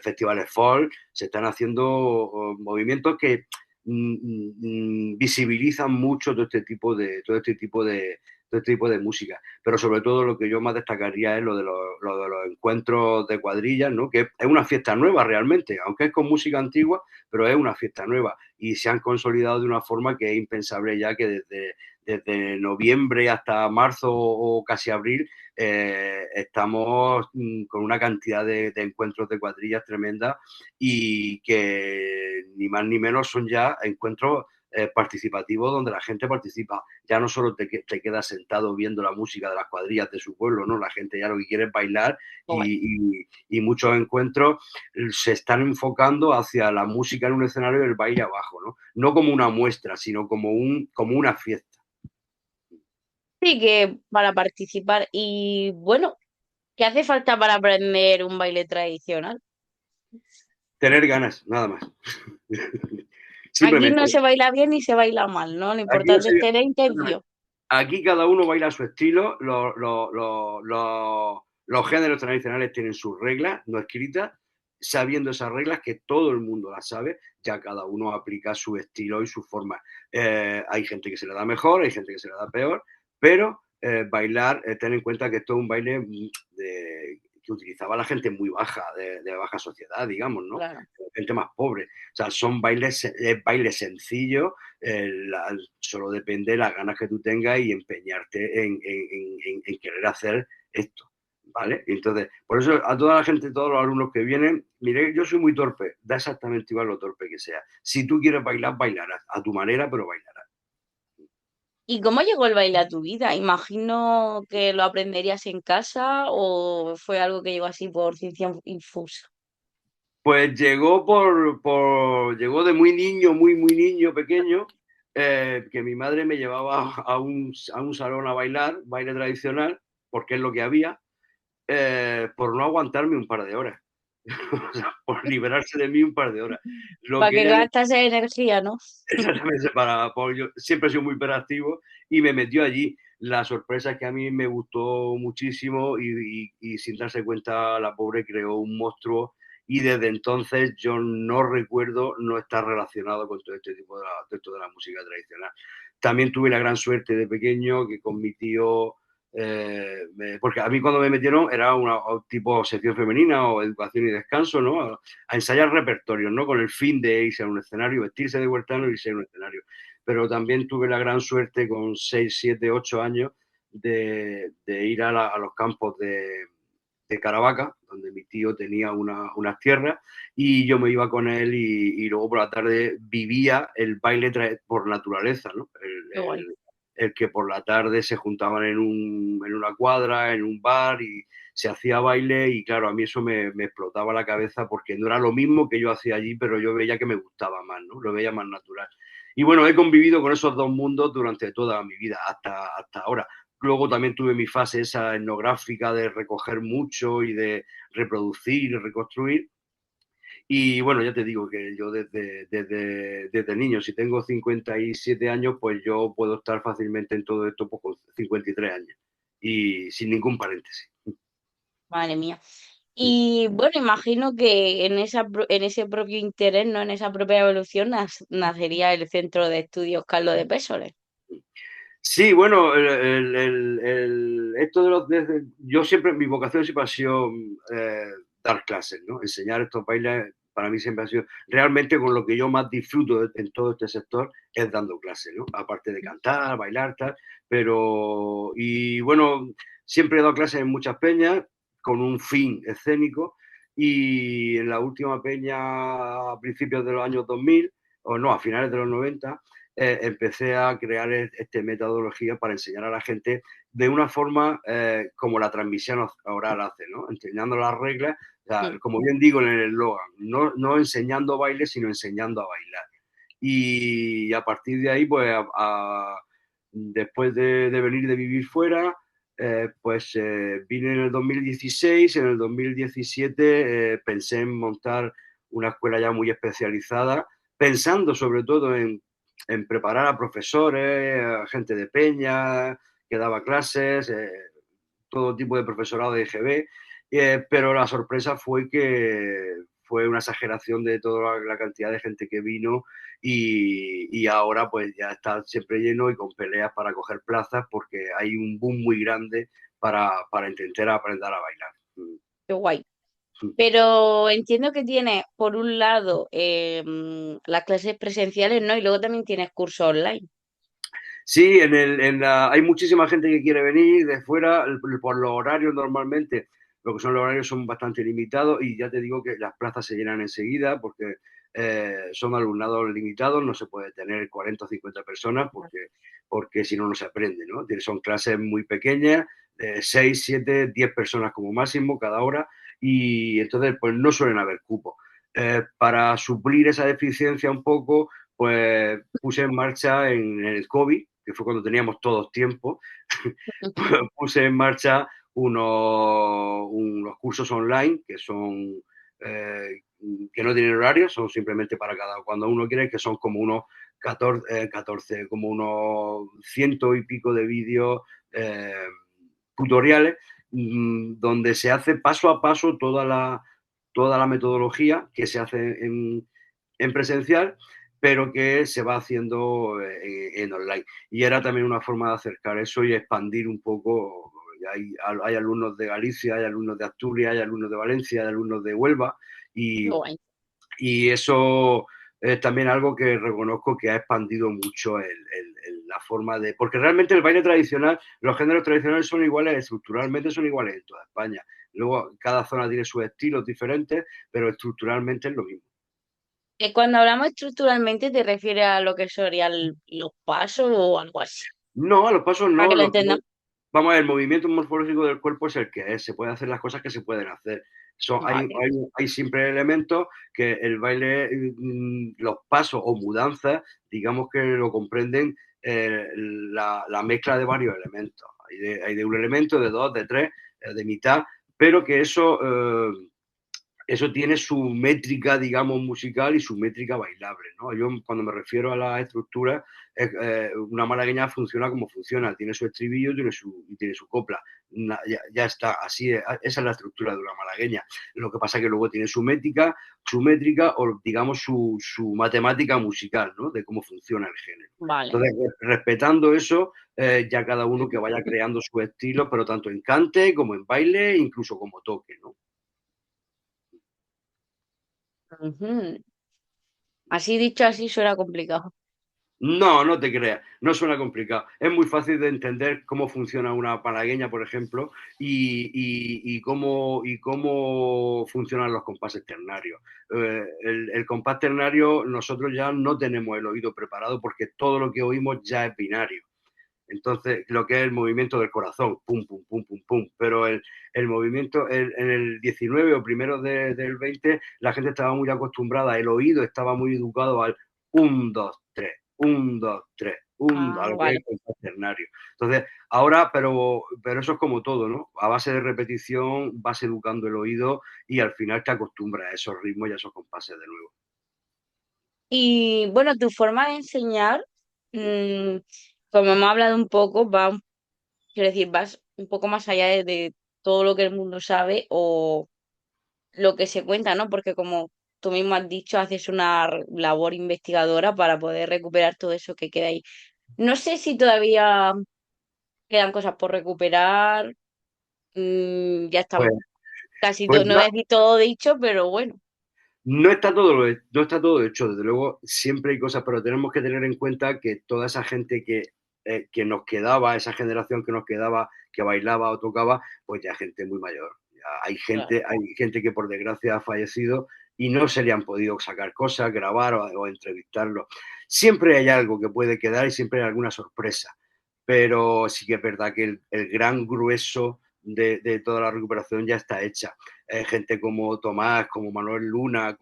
festivales folk, se están haciendo movimientos que visibilizan mucho todo este tipo de música. Pero sobre todo lo que yo más destacaría es lo de los encuentros de cuadrillas, ¿no? Que es una fiesta nueva realmente, aunque es con música antigua, pero es una fiesta nueva, y se han consolidado de una forma que es impensable ya, que desde noviembre hasta marzo o casi abril estamos con una cantidad de encuentros de cuadrillas tremenda, y que ni más ni menos son ya encuentros participativos donde la gente participa. Ya no solo te quedas sentado viendo la música de las cuadrillas de su pueblo, ¿no? La gente ya lo que quiere es bailar, y muchos encuentros se están enfocando hacia la música en un escenario y el baile abajo, ¿no? No como una muestra, sino como una fiesta. Sí, que para participar. Y bueno, ¿qué hace falta para aprender un baile tradicional? Tener ganas, nada más. Aquí Simplemente. no se baila bien ni se baila mal, ¿no? Lo Aquí, no importante es sé- tener intención. Aquí cada uno baila a su estilo. Los géneros tradicionales tienen sus reglas no escritas. Sabiendo esas reglas, que todo el mundo las sabe, ya cada uno aplica su estilo y su forma. Hay gente que se le da mejor, hay gente que se le da peor, pero bailar, ten en cuenta que esto es un baile que utilizaba la gente muy baja, de baja sociedad, digamos, ¿no? Claro. Gente más pobre. O sea, son bailes sencillos, solo depende de las ganas que tú tengas y empeñarte en querer hacer esto, ¿vale? Entonces, por eso a toda la gente, todos los alumnos que vienen, mire, yo soy muy torpe, da exactamente igual lo torpe que sea. Si tú quieres bailar, bailarás, a tu manera, pero bailarás. ¿Y cómo llegó el baile a tu vida? Imagino que lo aprenderías en casa o fue algo que llegó así por ciencia infusa. Pues llegó de muy niño, muy niño, pequeño, que mi madre me llevaba a un salón a bailar, baile tradicional, porque es lo que había, por no aguantarme un par de horas. O sea, por liberarse de mí un par de horas. Lo Para que que ella gastas energía, ¿no? exactamente, yo siempre he sido muy hiperactivo, y me metió allí. La sorpresa es que a mí me gustó muchísimo, y sin darse cuenta la pobre creó un monstruo, y desde entonces yo no recuerdo no estar relacionado con todo este tipo de la música tradicional. También tuve la gran suerte de pequeño que con mi tío porque a mí cuando me metieron era una tipo sección femenina o educación y descanso, ¿no? A ensayar repertorios, ¿no? Con el fin de irse a un escenario, vestirse de huertano y irse a un escenario. Pero también tuve la gran suerte con 6, 7, 8 años de ir a los campos de Caravaca, donde mi tío tenía unas tierras, y yo me iba con él y luego por la tarde vivía el baile por naturaleza, ¿no? Qué guay. El que por la tarde se juntaban en una cuadra, en un bar y se hacía baile y claro, a mí eso me explotaba la cabeza porque no era lo mismo que yo hacía allí, pero yo veía que me gustaba más, ¿no? Lo veía más natural. Y bueno, he convivido con esos dos mundos durante toda mi vida, hasta ahora. Luego también tuve mi fase esa etnográfica de recoger mucho y de reproducir y reconstruir. Y bueno, ya te digo que yo desde niño, si tengo 57 años, pues yo puedo estar fácilmente en todo esto pues, con 53 años y sin ningún paréntesis. Madre mía. Y bueno, imagino que en ese propio interés, ¿no? En esa propia evolución nacería el Centro de Estudios Carlos de Pésoles. Sí, bueno, esto yo siempre, mi vocación siempre ha sido dar clases, ¿no? Enseñar estos bailes para mí siempre ha sido, realmente con lo que yo más disfruto en todo este sector es dando clases, ¿no? Aparte de cantar, bailar, tal, pero, y bueno, siempre he dado clases en muchas peñas con un fin escénico y en la última peña a principios de los años 2000, o no, a finales de los 90 empecé a crear esta metodología para enseñar a la gente de una forma como la transmisión oral hace, ¿no? Enseñando las reglas, o sea, Mm. como bien digo en el eslogan, no enseñando baile, sino enseñando a bailar. Y a partir de ahí, pues, después de venir de vivir fuera, pues vine en el 2016, en el 2017 pensé en montar una escuela ya muy especializada, pensando sobre todo en preparar a profesores, a gente de peña, que daba clases, todo tipo de profesorado de IGB, pero la sorpresa fue que fue una exageración de toda la cantidad de gente que vino y ahora pues ya está siempre lleno y con peleas para coger plazas porque hay un boom muy grande para intentar aprender a bailar. Qué guay. Pero entiendo que tienes, por un lado, las clases presenciales, ¿no? Y luego también tienes cursos online. Sí, hay muchísima gente que quiere venir de fuera, por los horarios normalmente, lo que son los horarios son bastante limitados y ya te digo que las plazas se llenan enseguida porque son alumnados limitados, no se puede tener 40 o 50 personas porque si no, no se aprende, ¿no? Son clases muy pequeñas, 6, 7, 10 personas como máximo cada hora y entonces pues no suelen haber cupos. Para suplir esa deficiencia un poco, pues puse en marcha en el COVID, que fue cuando teníamos todos tiempo, puse en marcha unos cursos online que son que no tienen horario, son simplemente para cada cuando uno quiere, que son como unos 14 como unos ciento y pico de vídeos tutoriales donde se hace paso a paso toda la metodología que se hace en presencial pero que se va haciendo en online. Y era también una forma de acercar eso y expandir un poco. Hay alumnos de Galicia, hay alumnos de Asturias, hay alumnos de Valencia, hay alumnos de Huelva Qué y, guay. y eso es también algo que reconozco que ha expandido mucho la forma de... Porque realmente el baile tradicional, los géneros tradicionales son iguales, estructuralmente son iguales en toda España. Luego cada zona tiene sus estilos diferentes, pero estructuralmente es lo mismo. Cuando hablamos estructuralmente, ¿te refieres a lo que serían los pasos o algo así? No, a los pasos Para no. que lo entendamos. Vamos a ver, el movimiento morfológico del cuerpo es el que es. Se puede hacer las cosas que se pueden hacer. Vale. Hay siempre elementos que el baile, los pasos o mudanzas, digamos que lo comprenden la mezcla de varios elementos. Hay de un elemento, de dos, de tres, de mitad, pero que eso eso tiene su métrica, digamos, musical y su métrica bailable, ¿no? Yo cuando me refiero a la estructura, una malagueña funciona como funciona, tiene su estribillo y tiene su copla. Ya está, así es, esa es la estructura de una malagueña. Lo que pasa es que luego tiene su métrica o digamos su matemática musical, ¿no? De cómo funciona el género. Vale. Entonces, respetando eso, ya cada uno que vaya creando su estilo, pero tanto en cante como en baile, incluso como toque, ¿no? Ujú. Así dicho, así suena complicado. No, no te creas, no suena complicado. Es muy fácil de entender cómo funciona una malagueña, por ejemplo, y cómo funcionan los compases ternarios. El compás ternario, nosotros ya no tenemos el oído preparado porque todo lo que oímos ya es binario. Entonces, lo que es el movimiento del corazón, pum, pum, pum, pum, pum. Pero el movimiento, en el 19 o primero del 20, la gente estaba muy acostumbrada, el oído estaba muy educado al 1, 2, 3, 1, 2, 3, a Ah, lo que es vale. el compás ternario. Entonces, ahora, pero eso es como todo, ¿no? A base de repetición vas educando el oído y al final te acostumbras a esos ritmos y a esos compases de nuevo. Y bueno, tu forma de enseñar, mm, como hemos hablado un poco, quiero decir, vas un poco más allá de todo lo que el mundo sabe o lo que se cuenta, ¿no? Porque como tú mismo has dicho, haces una labor investigadora para poder recuperar todo eso que queda ahí. No sé si todavía quedan cosas por recuperar, ya está Pues, casi pues todo, no voy a decir todo dicho, pero bueno, no está todo hecho, desde luego siempre hay cosas, pero tenemos que tener en cuenta que toda esa gente que nos quedaba, esa generación que nos quedaba, que bailaba o tocaba, pues ya gente muy mayor. Ya claro. hay gente que por desgracia ha fallecido y no se le han podido sacar cosas, grabar o entrevistarlo. Siempre hay algo que puede quedar y siempre hay alguna sorpresa, pero sí que es verdad que el gran grueso de toda la recuperación ya está hecha. Gente como Tomás, como Manuel Luna,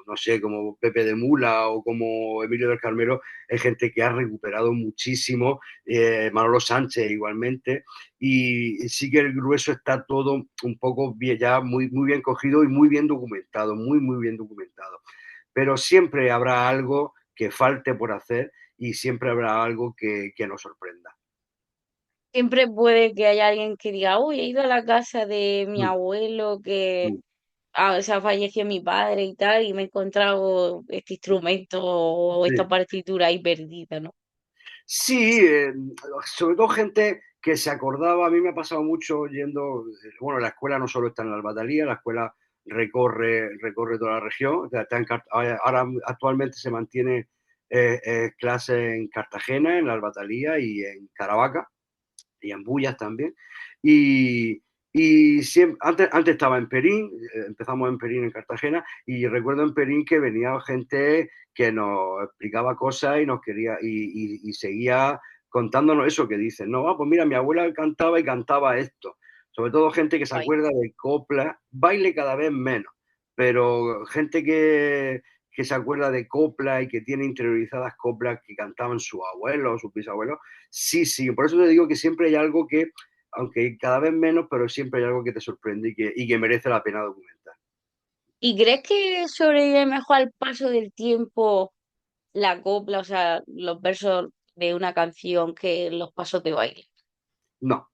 no sé, como Pepe de Mula o como Emilio del Carmelo, es gente que ha recuperado muchísimo, Manolo Sánchez igualmente, y sí que el grueso está todo un poco bien, ya muy bien cogido y muy bien documentado, muy bien documentado. Pero siempre habrá algo que falte por hacer y siempre habrá algo que nos sorprenda. Siempre puede que haya alguien que diga, uy, he ido a la casa de mi Mm, abuelo que mm. o sea, falleció mi padre y tal, y me he encontrado este instrumento o esta Sí. partitura ahí perdida, ¿no? Sí, sobre todo gente que se acordaba, a mí me ha pasado mucho yendo, bueno, la escuela no solo está en la Albatalía, la escuela recorre toda la región, o sea, ahora actualmente se mantiene clases en Cartagena, en la Albatalía y en Caravaca y en Bullas también. Y, antes estaba en Perín, empezamos en Perín, en Cartagena, y recuerdo en Perín que venía gente que nos explicaba cosas y nos quería y seguía contándonos eso que dicen, no, pues mira, mi abuela cantaba y cantaba esto. Sobre todo gente que se Guay. acuerda de copla, baile cada vez menos, pero gente que se acuerda de copla y que tiene interiorizadas coplas que cantaban sus abuelos o sus bisabuelos. Sí, sí, por eso te digo que siempre hay algo que, aunque cada vez menos, pero siempre hay algo que te sorprende y que merece la pena documentar. ¿Y crees que sobrevive mejor al paso del tiempo la copla, o sea, los versos de una canción que los pasos de baile? No,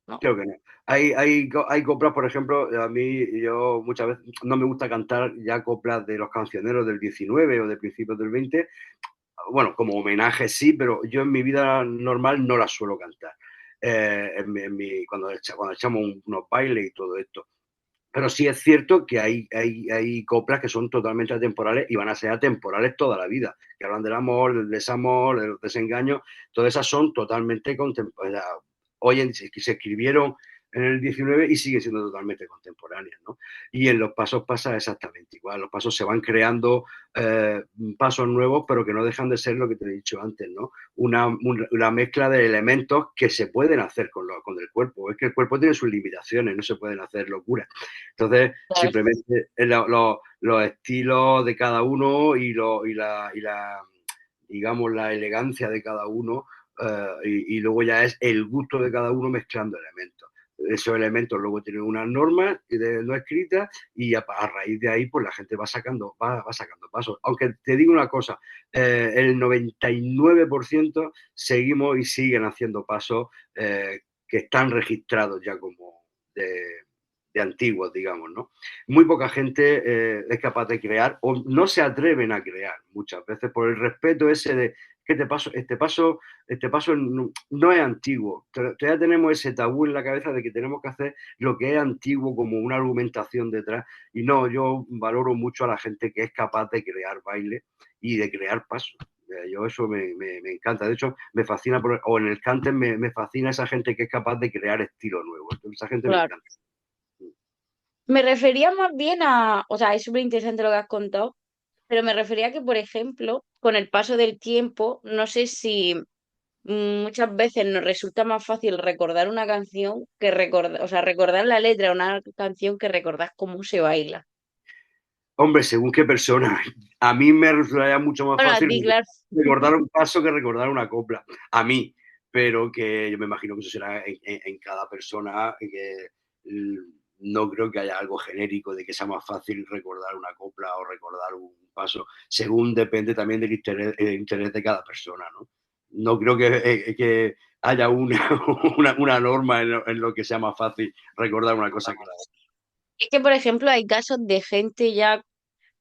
¿No? creo que no. Hay coplas, por ejemplo, a mí yo muchas veces no me gusta cantar ya coplas de los cancioneros del 19 o de principios del 20. Bueno, como homenaje sí, pero yo en mi vida normal no las suelo cantar. Cuando echamos unos bailes y todo esto. Pero sí es cierto que hay coplas que son totalmente atemporales y van a ser atemporales toda la vida. Que hablan del amor, del desamor, del desengaño. Todas esas son totalmente contemporáneas. Se escribieron en el 19 y siguen siendo totalmente contemporáneas, ¿no? Y en los pasos pasa exactamente igual. Los pasos se van creando eh, pasos nuevos, pero que no dejan de ser lo que te he dicho antes, ¿no? Una mezcla de elementos que se pueden hacer con el cuerpo. Es que el cuerpo tiene sus limitaciones, no se pueden hacer locuras. Entonces, Claro. simplemente los estilos de cada uno digamos, la elegancia de cada uno, y luego ya es el gusto de cada uno mezclando elementos. esos elementos luego tienen unas normas no escritas y a raíz de ahí pues la gente va sacando pasos. Aunque te digo una cosa, el 99% seguimos y siguen haciendo pasos que están registrados ya como de antiguos, digamos, ¿no? Muy poca gente es capaz de crear o no se atreven a crear muchas veces por el respeto ese de que este paso no es antiguo. Todavía tenemos ese tabú en la cabeza de que tenemos que hacer lo que es antiguo como una argumentación detrás. Y no, yo valoro mucho a la gente que es capaz de crear baile y de crear pasos. Yo eso me encanta. De hecho, me fascina, o en el cante me fascina esa gente que es capaz de crear estilo nuevo. Esa gente me Claro. encanta. Me refería más bien a, o sea, es súper interesante lo que has contado, pero me refería a que, por ejemplo, con el paso del tiempo, no sé si muchas veces nos resulta más fácil recordar una canción que recordar, o sea, recordar la letra de una canción que recordar cómo se baila. Hombre, según qué persona. A mí me resultaría mucho más Bueno, a fácil ti, claro. recordar un paso que recordar una copla. A mí. Pero que yo me imagino que eso será en cada persona. Que no creo que haya algo genérico de que sea más fácil recordar una copla o recordar un paso. Según depende también del interés de cada persona, ¿no? No creo que haya una norma en lo que sea más fácil recordar una cosa que la otra. Es que, por ejemplo, hay casos de gente ya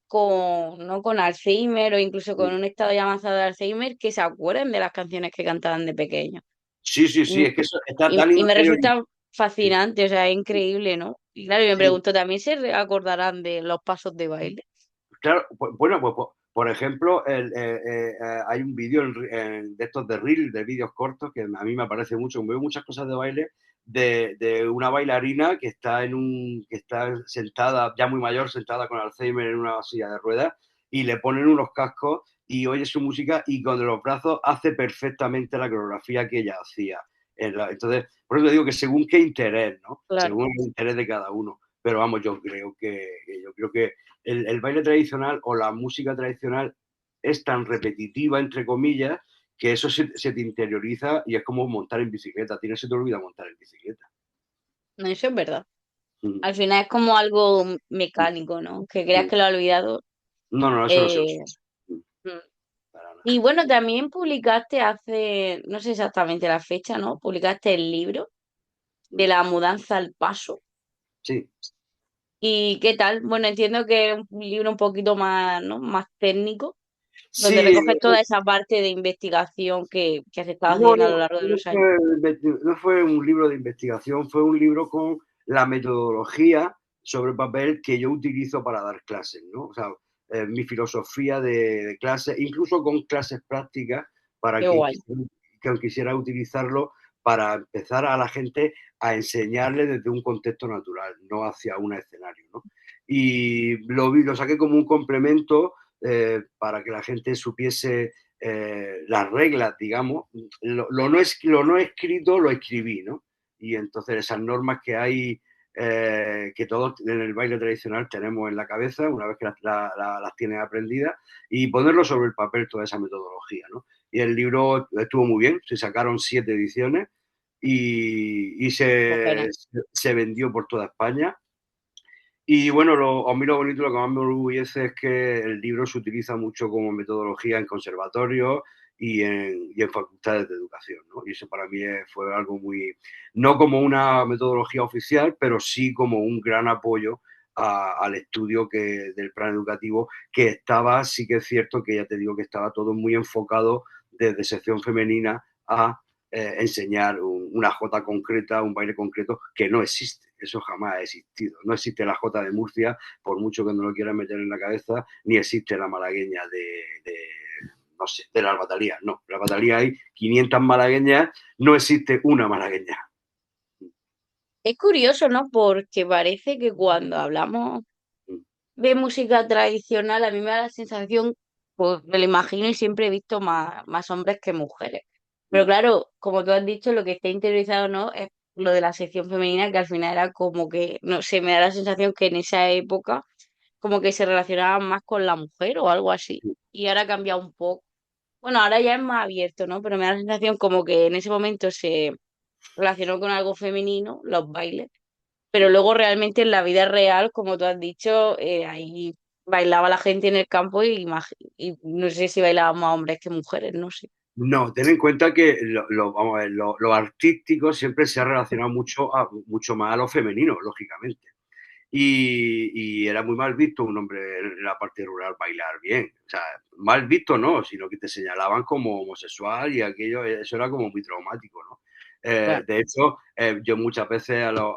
con, ¿no? con Alzheimer o incluso con un estado ya avanzado de Alzheimer que se acuerdan de las canciones que cantaban de pequeños. Sí, sí, sí, Y, es que eso está tan y me interiorizado. resulta fascinante, o sea, es increíble, ¿no? Y claro, y me Sí, pregunto, ¿también se acordarán de los pasos de baile? claro, bueno, pues, por ejemplo, hay un vídeo de estos de Reel, de vídeos cortos, que a mí me aparece mucho, veo muchas cosas de baile, de una bailarina que está sentada, ya muy mayor, sentada con Alzheimer en una silla de ruedas, y le ponen unos cascos y oye su música y con los brazos hace perfectamente la coreografía que ella hacía. Entonces, por eso digo que según qué interés, ¿no? Claro. Según el interés de cada uno. Pero vamos, yo creo que el baile tradicional o la música tradicional es tan repetitiva, entre comillas, que eso se te interioriza y es como montar en bicicleta. A ti no se te olvida montar en bicicleta. No, eso es verdad. Mm, Al final es como algo mecánico, ¿no? Que creas mm. que lo has olvidado. No, no, eso no se usa. eh, Mm, mm. para nada. Y bueno, también publicaste hace, no sé exactamente la fecha, ¿no? Publicaste el libro de Mm. la mudanza al paso. Sí, ¿Y qué tal? Bueno, entiendo que es un libro un poquito más, ¿no? Más técnico, donde sí, recoges toda esa parte de investigación que has estado no, haciendo a lo largo de los años. no fue un libro de investigación, fue un libro con la metodología sobre papel que yo utilizo para dar clases, ¿no? O sea, mi filosofía de clase, incluso con clases prácticas para Qué guay. quien quisiera utilizarlo para empezar a la gente a enseñarle desde un contexto natural, no hacia un escenario, ¿no? Y lo saqué como un complemento para que la gente supiese las reglas, digamos, lo no escrito lo escribí, ¿no? Y entonces esas normas que hay, que todos en el baile tradicional tenemos en la cabeza, una vez que las tienes aprendidas, y ponerlo sobre el papel toda esa metodología, ¿no? Y el libro estuvo muy bien, se sacaron 7 ediciones y Pues genial. se vendió por toda España. Y bueno, a mí lo bonito, lo que más me enorgullece es que el libro se utiliza mucho como metodología en conservatorios y en facultades de educación, ¿no? Y eso para mí fue algo muy, no como una metodología oficial, pero sí como un gran apoyo al estudio del plan educativo, que estaba, sí que es cierto que ya te digo que estaba todo muy enfocado desde sección femenina a enseñar una jota concreta, un baile concreto que no existe. Eso jamás ha existido. No existe la jota de Murcia, por mucho que no lo quieran meter en la cabeza, ni existe la malagueña no sé, de las batalías. No, en la batalía hay 500 malagueñas, no existe una malagueña. Es curioso, ¿no? Porque parece que cuando hablamos de música tradicional, a mí me da la sensación, pues me lo imagino y siempre he visto más hombres que mujeres. Pero claro, como tú has dicho, lo que está interiorizado, ¿no? Es lo de la sección femenina, que al final era como que, no sé, me da la sensación que en esa época como que se relacionaban más con la mujer o algo así. Y ahora ha cambiado un poco. Bueno, ahora ya es más abierto, ¿no? Pero me da la sensación como que en ese momento relaciono con algo femenino, los bailes, pero luego realmente en la vida real, como tú has dicho, ahí bailaba la gente en el campo y no sé si bailaban más hombres que mujeres, no sé. No, ten en cuenta que vamos a ver, lo artístico siempre se ha relacionado mucho más a lo femenino, lógicamente. Y era muy mal visto un hombre en la parte rural bailar bien. O sea, mal visto no, sino que te señalaban como homosexual y aquello, eso era como muy traumático, ¿no? Claro. De hecho, yo muchas veces a los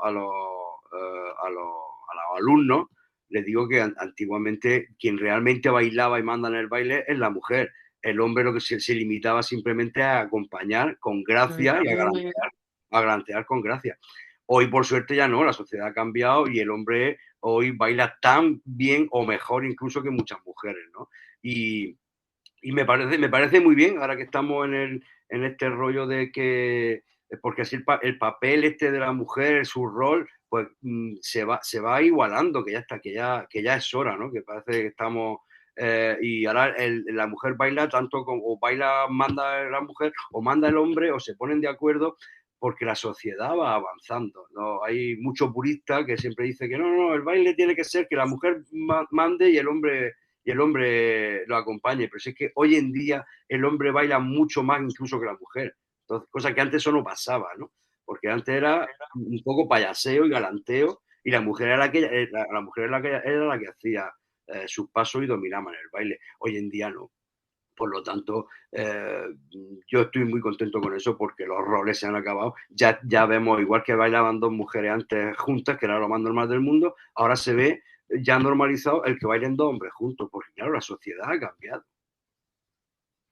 alumnos les digo que antiguamente quien realmente bailaba y manda en el baile es la mujer. El hombre lo que se limitaba simplemente a acompañar con gracia y a galantear con gracia. Hoy, por suerte, ya no, la sociedad ha cambiado y el hombre hoy baila tan bien o mejor incluso que muchas mujeres, ¿no? Y, y me parece muy bien, ahora que estamos en este rollo de que, porque así el papel este de la mujer, su rol, pues se va igualando, que ya está, que ya es hora, ¿no? Que parece que estamos... y ahora la mujer baila tanto como, o baila, manda la mujer, o manda el hombre, o se ponen de acuerdo, porque la sociedad va avanzando, ¿no? Hay muchos puristas que siempre dicen que no, el baile tiene que ser que la mujer mande y el hombre lo acompañe. Pero si es que hoy en día el hombre baila mucho más incluso que la mujer. Entonces, cosa que antes eso no pasaba, ¿no? Porque antes era un poco payaseo y galanteo y la mujer era la mujer era la que hacía sus pasos y dominaba en el baile. Hoy en día no. Por lo tanto, yo estoy muy contento con eso porque los roles se han acabado. Ya vemos, igual que bailaban dos mujeres antes juntas, que era lo más normal del mundo, ahora se ve ya normalizado el que bailen dos hombres juntos, porque claro, la sociedad ha cambiado.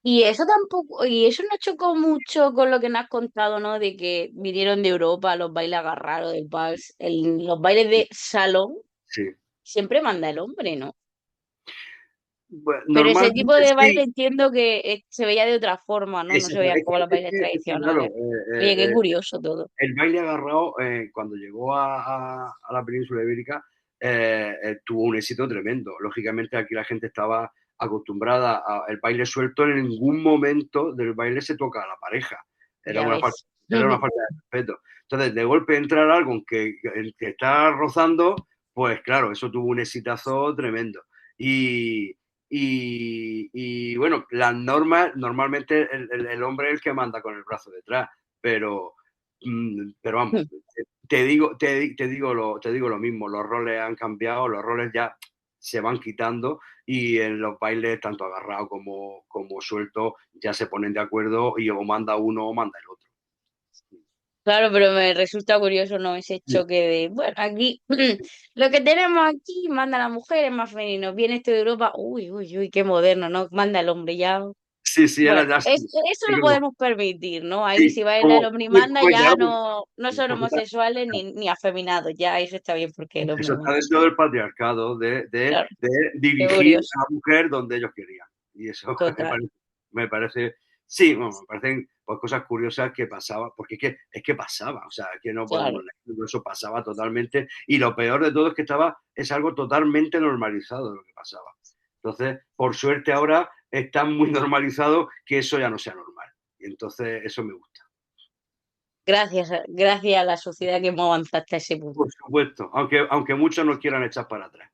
Y eso tampoco, y eso no chocó mucho con lo que nos has contado, ¿no? De que vinieron de Europa los bailes agarrados del vals, los bailes de salón, Sí. siempre manda el hombre, ¿no? Bueno, Pero ese tipo normalmente de baile sí. entiendo que se veía de otra forma, ¿no? No se veía como los bailes Es que, claro, tradicionales. Oye, qué curioso todo. el baile agarrado, cuando llegó a la península ibérica, tuvo un éxito tremendo. Lógicamente, aquí la gente estaba acostumbrada al baile suelto. En ningún momento del baile se toca a la pareja. Era Ya una falta, ves. era una falta de respeto. Entonces, de golpe entrar algo en que está rozando, pues claro, eso tuvo un exitazo tremendo. Y, bueno, las normas, normalmente el hombre es el que manda con el brazo detrás, pero pero vamos, te digo lo mismo, los roles han cambiado, los roles ya se van quitando y en los bailes, tanto agarrado como suelto, ya se ponen de acuerdo y o manda uno o manda el otro. Claro, pero me resulta curioso, ¿no? Ese Sí, choque de, bueno, aquí, lo que tenemos aquí manda la mujer, es más femenino. Viene esto de Europa, uy, uy, uy, qué moderno, ¿no? Manda el hombre ya. sí, sí, Bueno, era ya así. eso Y lo podemos permitir, ¿no? Ahí sí, si baila el hombre y manda, ya claro, no son porque homosexuales ni afeminados, ya eso está bien porque el eso hombre está manda. dentro del patriarcado, Claro, de qué dirigir curioso, a la mujer donde ellos querían. Y eso total. me parece sí, bueno, me parecen pues, cosas curiosas que pasaban, porque es que pasaba, o sea, que no Claro. podemos negarlo, eso pasaba totalmente. Y lo peor de todo es que es algo totalmente normalizado lo que pasaba. Entonces, por suerte ahora está muy normalizado que eso ya no sea normal. Y entonces eso me gusta. Gracias a la sociedad que hemos avanzado hasta ese punto. Por supuesto, aunque muchos nos quieran echar para atrás.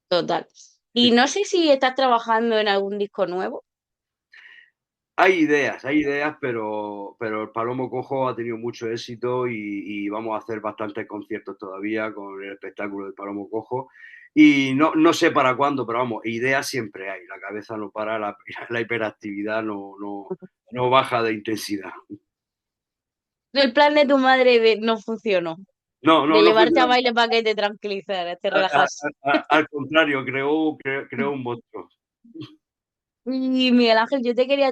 Total. Y no sé si estás trabajando en algún disco nuevo. Hay ideas, pero el Palomo Cojo ha tenido mucho éxito y vamos a hacer bastantes conciertos todavía con el espectáculo del Palomo Cojo. Y no sé para cuándo, pero vamos, ideas siempre hay. La cabeza no para, la hiperactividad no baja de intensidad. El plan de tu madre no funcionó. De No fue llevarte a baile para que te tranquilizaras, te relajas. al contrario, creó un monstruo. Y Miguel Ángel, yo te quería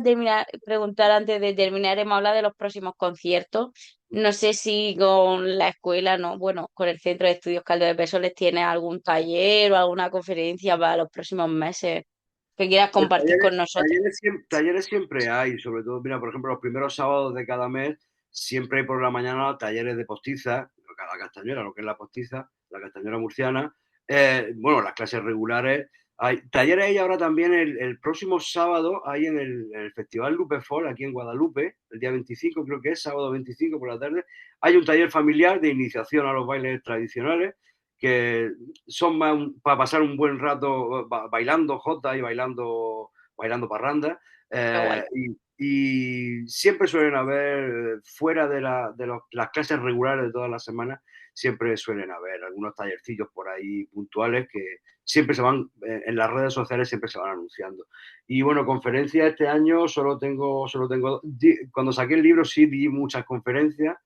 preguntar antes de terminar, hemos hablado de los próximos conciertos. No sé si con la escuela, no, bueno, con el Centro de Estudios Caldo de Peso les tienes algún taller o alguna conferencia para los próximos meses que quieras Pues compartir con nosotros. talleres siempre hay, sobre todo, mira, por ejemplo, los primeros sábados de cada mes siempre hay por la mañana talleres de postiza, la castañera, lo que es la postiza, la castañera murciana. Bueno, las clases regulares, Hay talleres hay ahora también el próximo sábado, hay en el Festival Lupe Folk, aquí en Guadalupe, el día 25, creo que es sábado 25 por la tarde, hay un taller familiar de iniciación a los bailes tradicionales, que son más para pasar un buen rato bailando jota y bailando parranda. Qué guay. Y siempre suelen haber, fuera de las clases regulares de todas las semanas, siempre suelen haber algunos tallercillos por ahí puntuales que siempre se van, en las redes sociales siempre se van anunciando. Y bueno, conferencias este año cuando saqué el libro sí di muchas conferencias,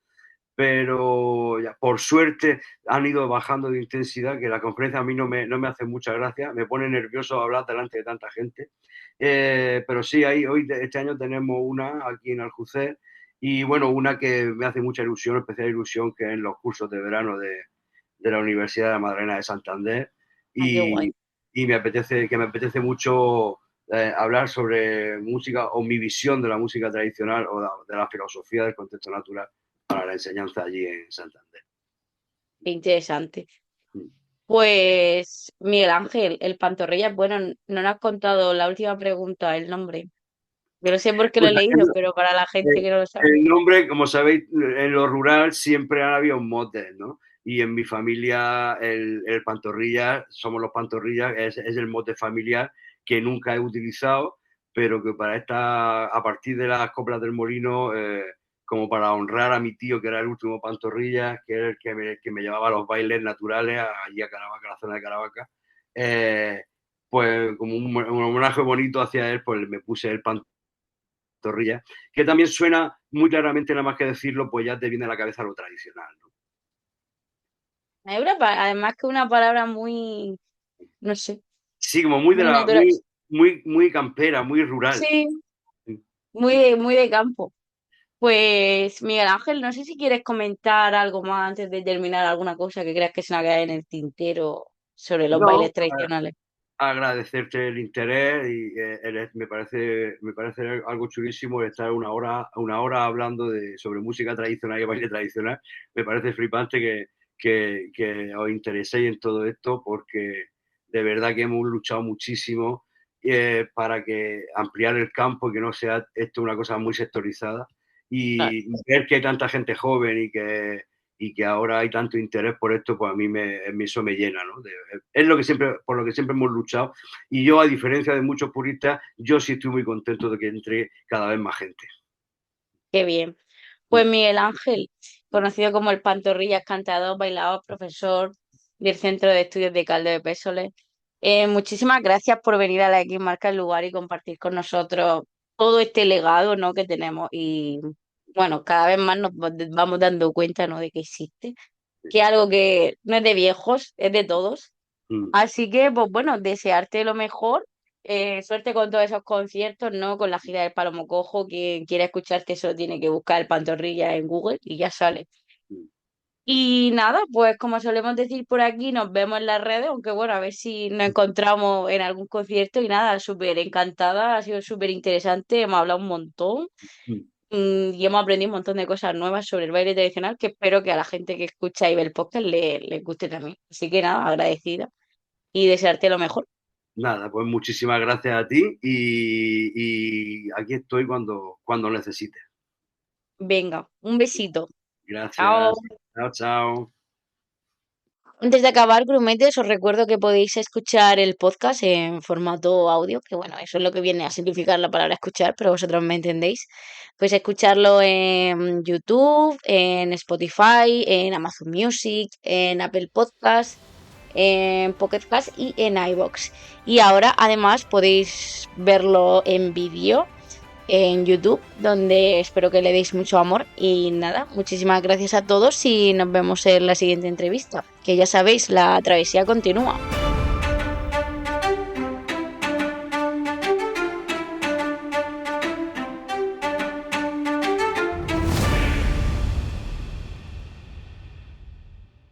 pero ya, por suerte han ido bajando de intensidad, que la conferencia a mí no me hace mucha gracia, me pone nervioso hablar delante de tanta gente. Pero sí, este año tenemos una aquí en Aljucer y bueno, una que me hace mucha ilusión, especial ilusión, que es en los cursos de verano de la Universidad de la Magdalena de Santander Ah, qué guay. y, y me apetece mucho hablar sobre música o mi visión de la música tradicional o de la filosofía del contexto natural para la enseñanza allí en Santander. Qué interesante. Mm. Pues Miguel Ángel, el Pantorrillas, bueno, no nos has contado la última pregunta, el nombre. Yo lo sé porque lo Pues he leído, pero para la gente que no lo sabe. el nombre, como sabéis, en lo rural siempre ha habido motes, ¿no? Y en mi familia el Pantorrillas, somos los Pantorrillas, es el mote familiar que nunca he utilizado, pero que a partir de las coplas del molino, como para honrar a mi tío, que era el último Pantorrillas, que era el que me llevaba a los bailes naturales, allí a Caravaca, a la zona de Caravaca, pues como un homenaje bonito hacia él, pues me puse el Pantorrillas, que también suena muy claramente, nada más que decirlo, pues ya te viene a la cabeza lo tradicional, ¿no? Además que una palabra muy, no sé, Sí, como muy de muy la, natural. muy campera, muy rural. Sí, muy de campo. Pues Miguel Ángel, no sé si quieres comentar algo más antes de terminar, alguna cosa que creas que se nos ha quedado en el tintero sobre los No, bailes tradicionales. agradecerte el interés y me parece algo chulísimo el estar una hora hablando sobre música tradicional y baile tradicional. Me parece flipante que os intereséis en todo esto porque de verdad que hemos luchado muchísimo para que ampliar el campo y que no sea esto una cosa muy sectorizada Claro. y ver que hay tanta gente joven y que ahora hay tanto interés por esto, pues a mí eso me llena, ¿no? Es por lo que siempre hemos luchado. Y yo, a diferencia de muchos puristas, yo sí estoy muy contento de que entre cada vez más gente. Qué bien. Pues Miguel Ángel, conocido como el Pantorrillas, cantador, bailador, profesor del Centro de Estudios de Caldo de Pésoles. Muchísimas gracias por venir a la X Marca el Lugar y compartir con nosotros todo este legado, ¿no?, que tenemos. Y bueno, cada vez más nos vamos dando cuenta, ¿no?, de que existe, que es algo que no es de viejos, es de todos. Mm. Así que, pues bueno, desearte lo mejor. Suerte con todos esos conciertos, ¿no? Con la gira del Palomo Cojo. Quien quiera escucharte solo tiene que buscar el Pantorrilla en Google y ya sale. Mm. Y nada, pues como solemos decir por aquí, nos vemos en las redes, aunque bueno, a ver si nos encontramos en algún concierto. Y nada, súper encantada, ha sido súper interesante, hemos hablado un montón, Mm. y hemos aprendido un montón de cosas nuevas sobre el baile tradicional que espero que a la gente que escucha y ve el podcast les guste también. Así que nada, agradecida y desearte lo mejor. Nada, pues muchísimas gracias a ti y aquí estoy cuando necesites. Venga, un besito. Gracias. Chao. Chao, chao. Antes de acabar, Grumetes, os recuerdo que podéis escuchar el podcast en formato audio, que bueno, eso es lo que viene a simplificar la palabra escuchar, pero vosotros me entendéis. Pues escucharlo en YouTube, en Spotify, en Amazon Music, en Apple Podcast, en Pocket Cast y en iVoox. Y ahora además podéis verlo en vídeo en YouTube, donde espero que le deis mucho amor. Y nada, muchísimas gracias a todos y nos vemos en la siguiente entrevista, que ya sabéis, la travesía continúa.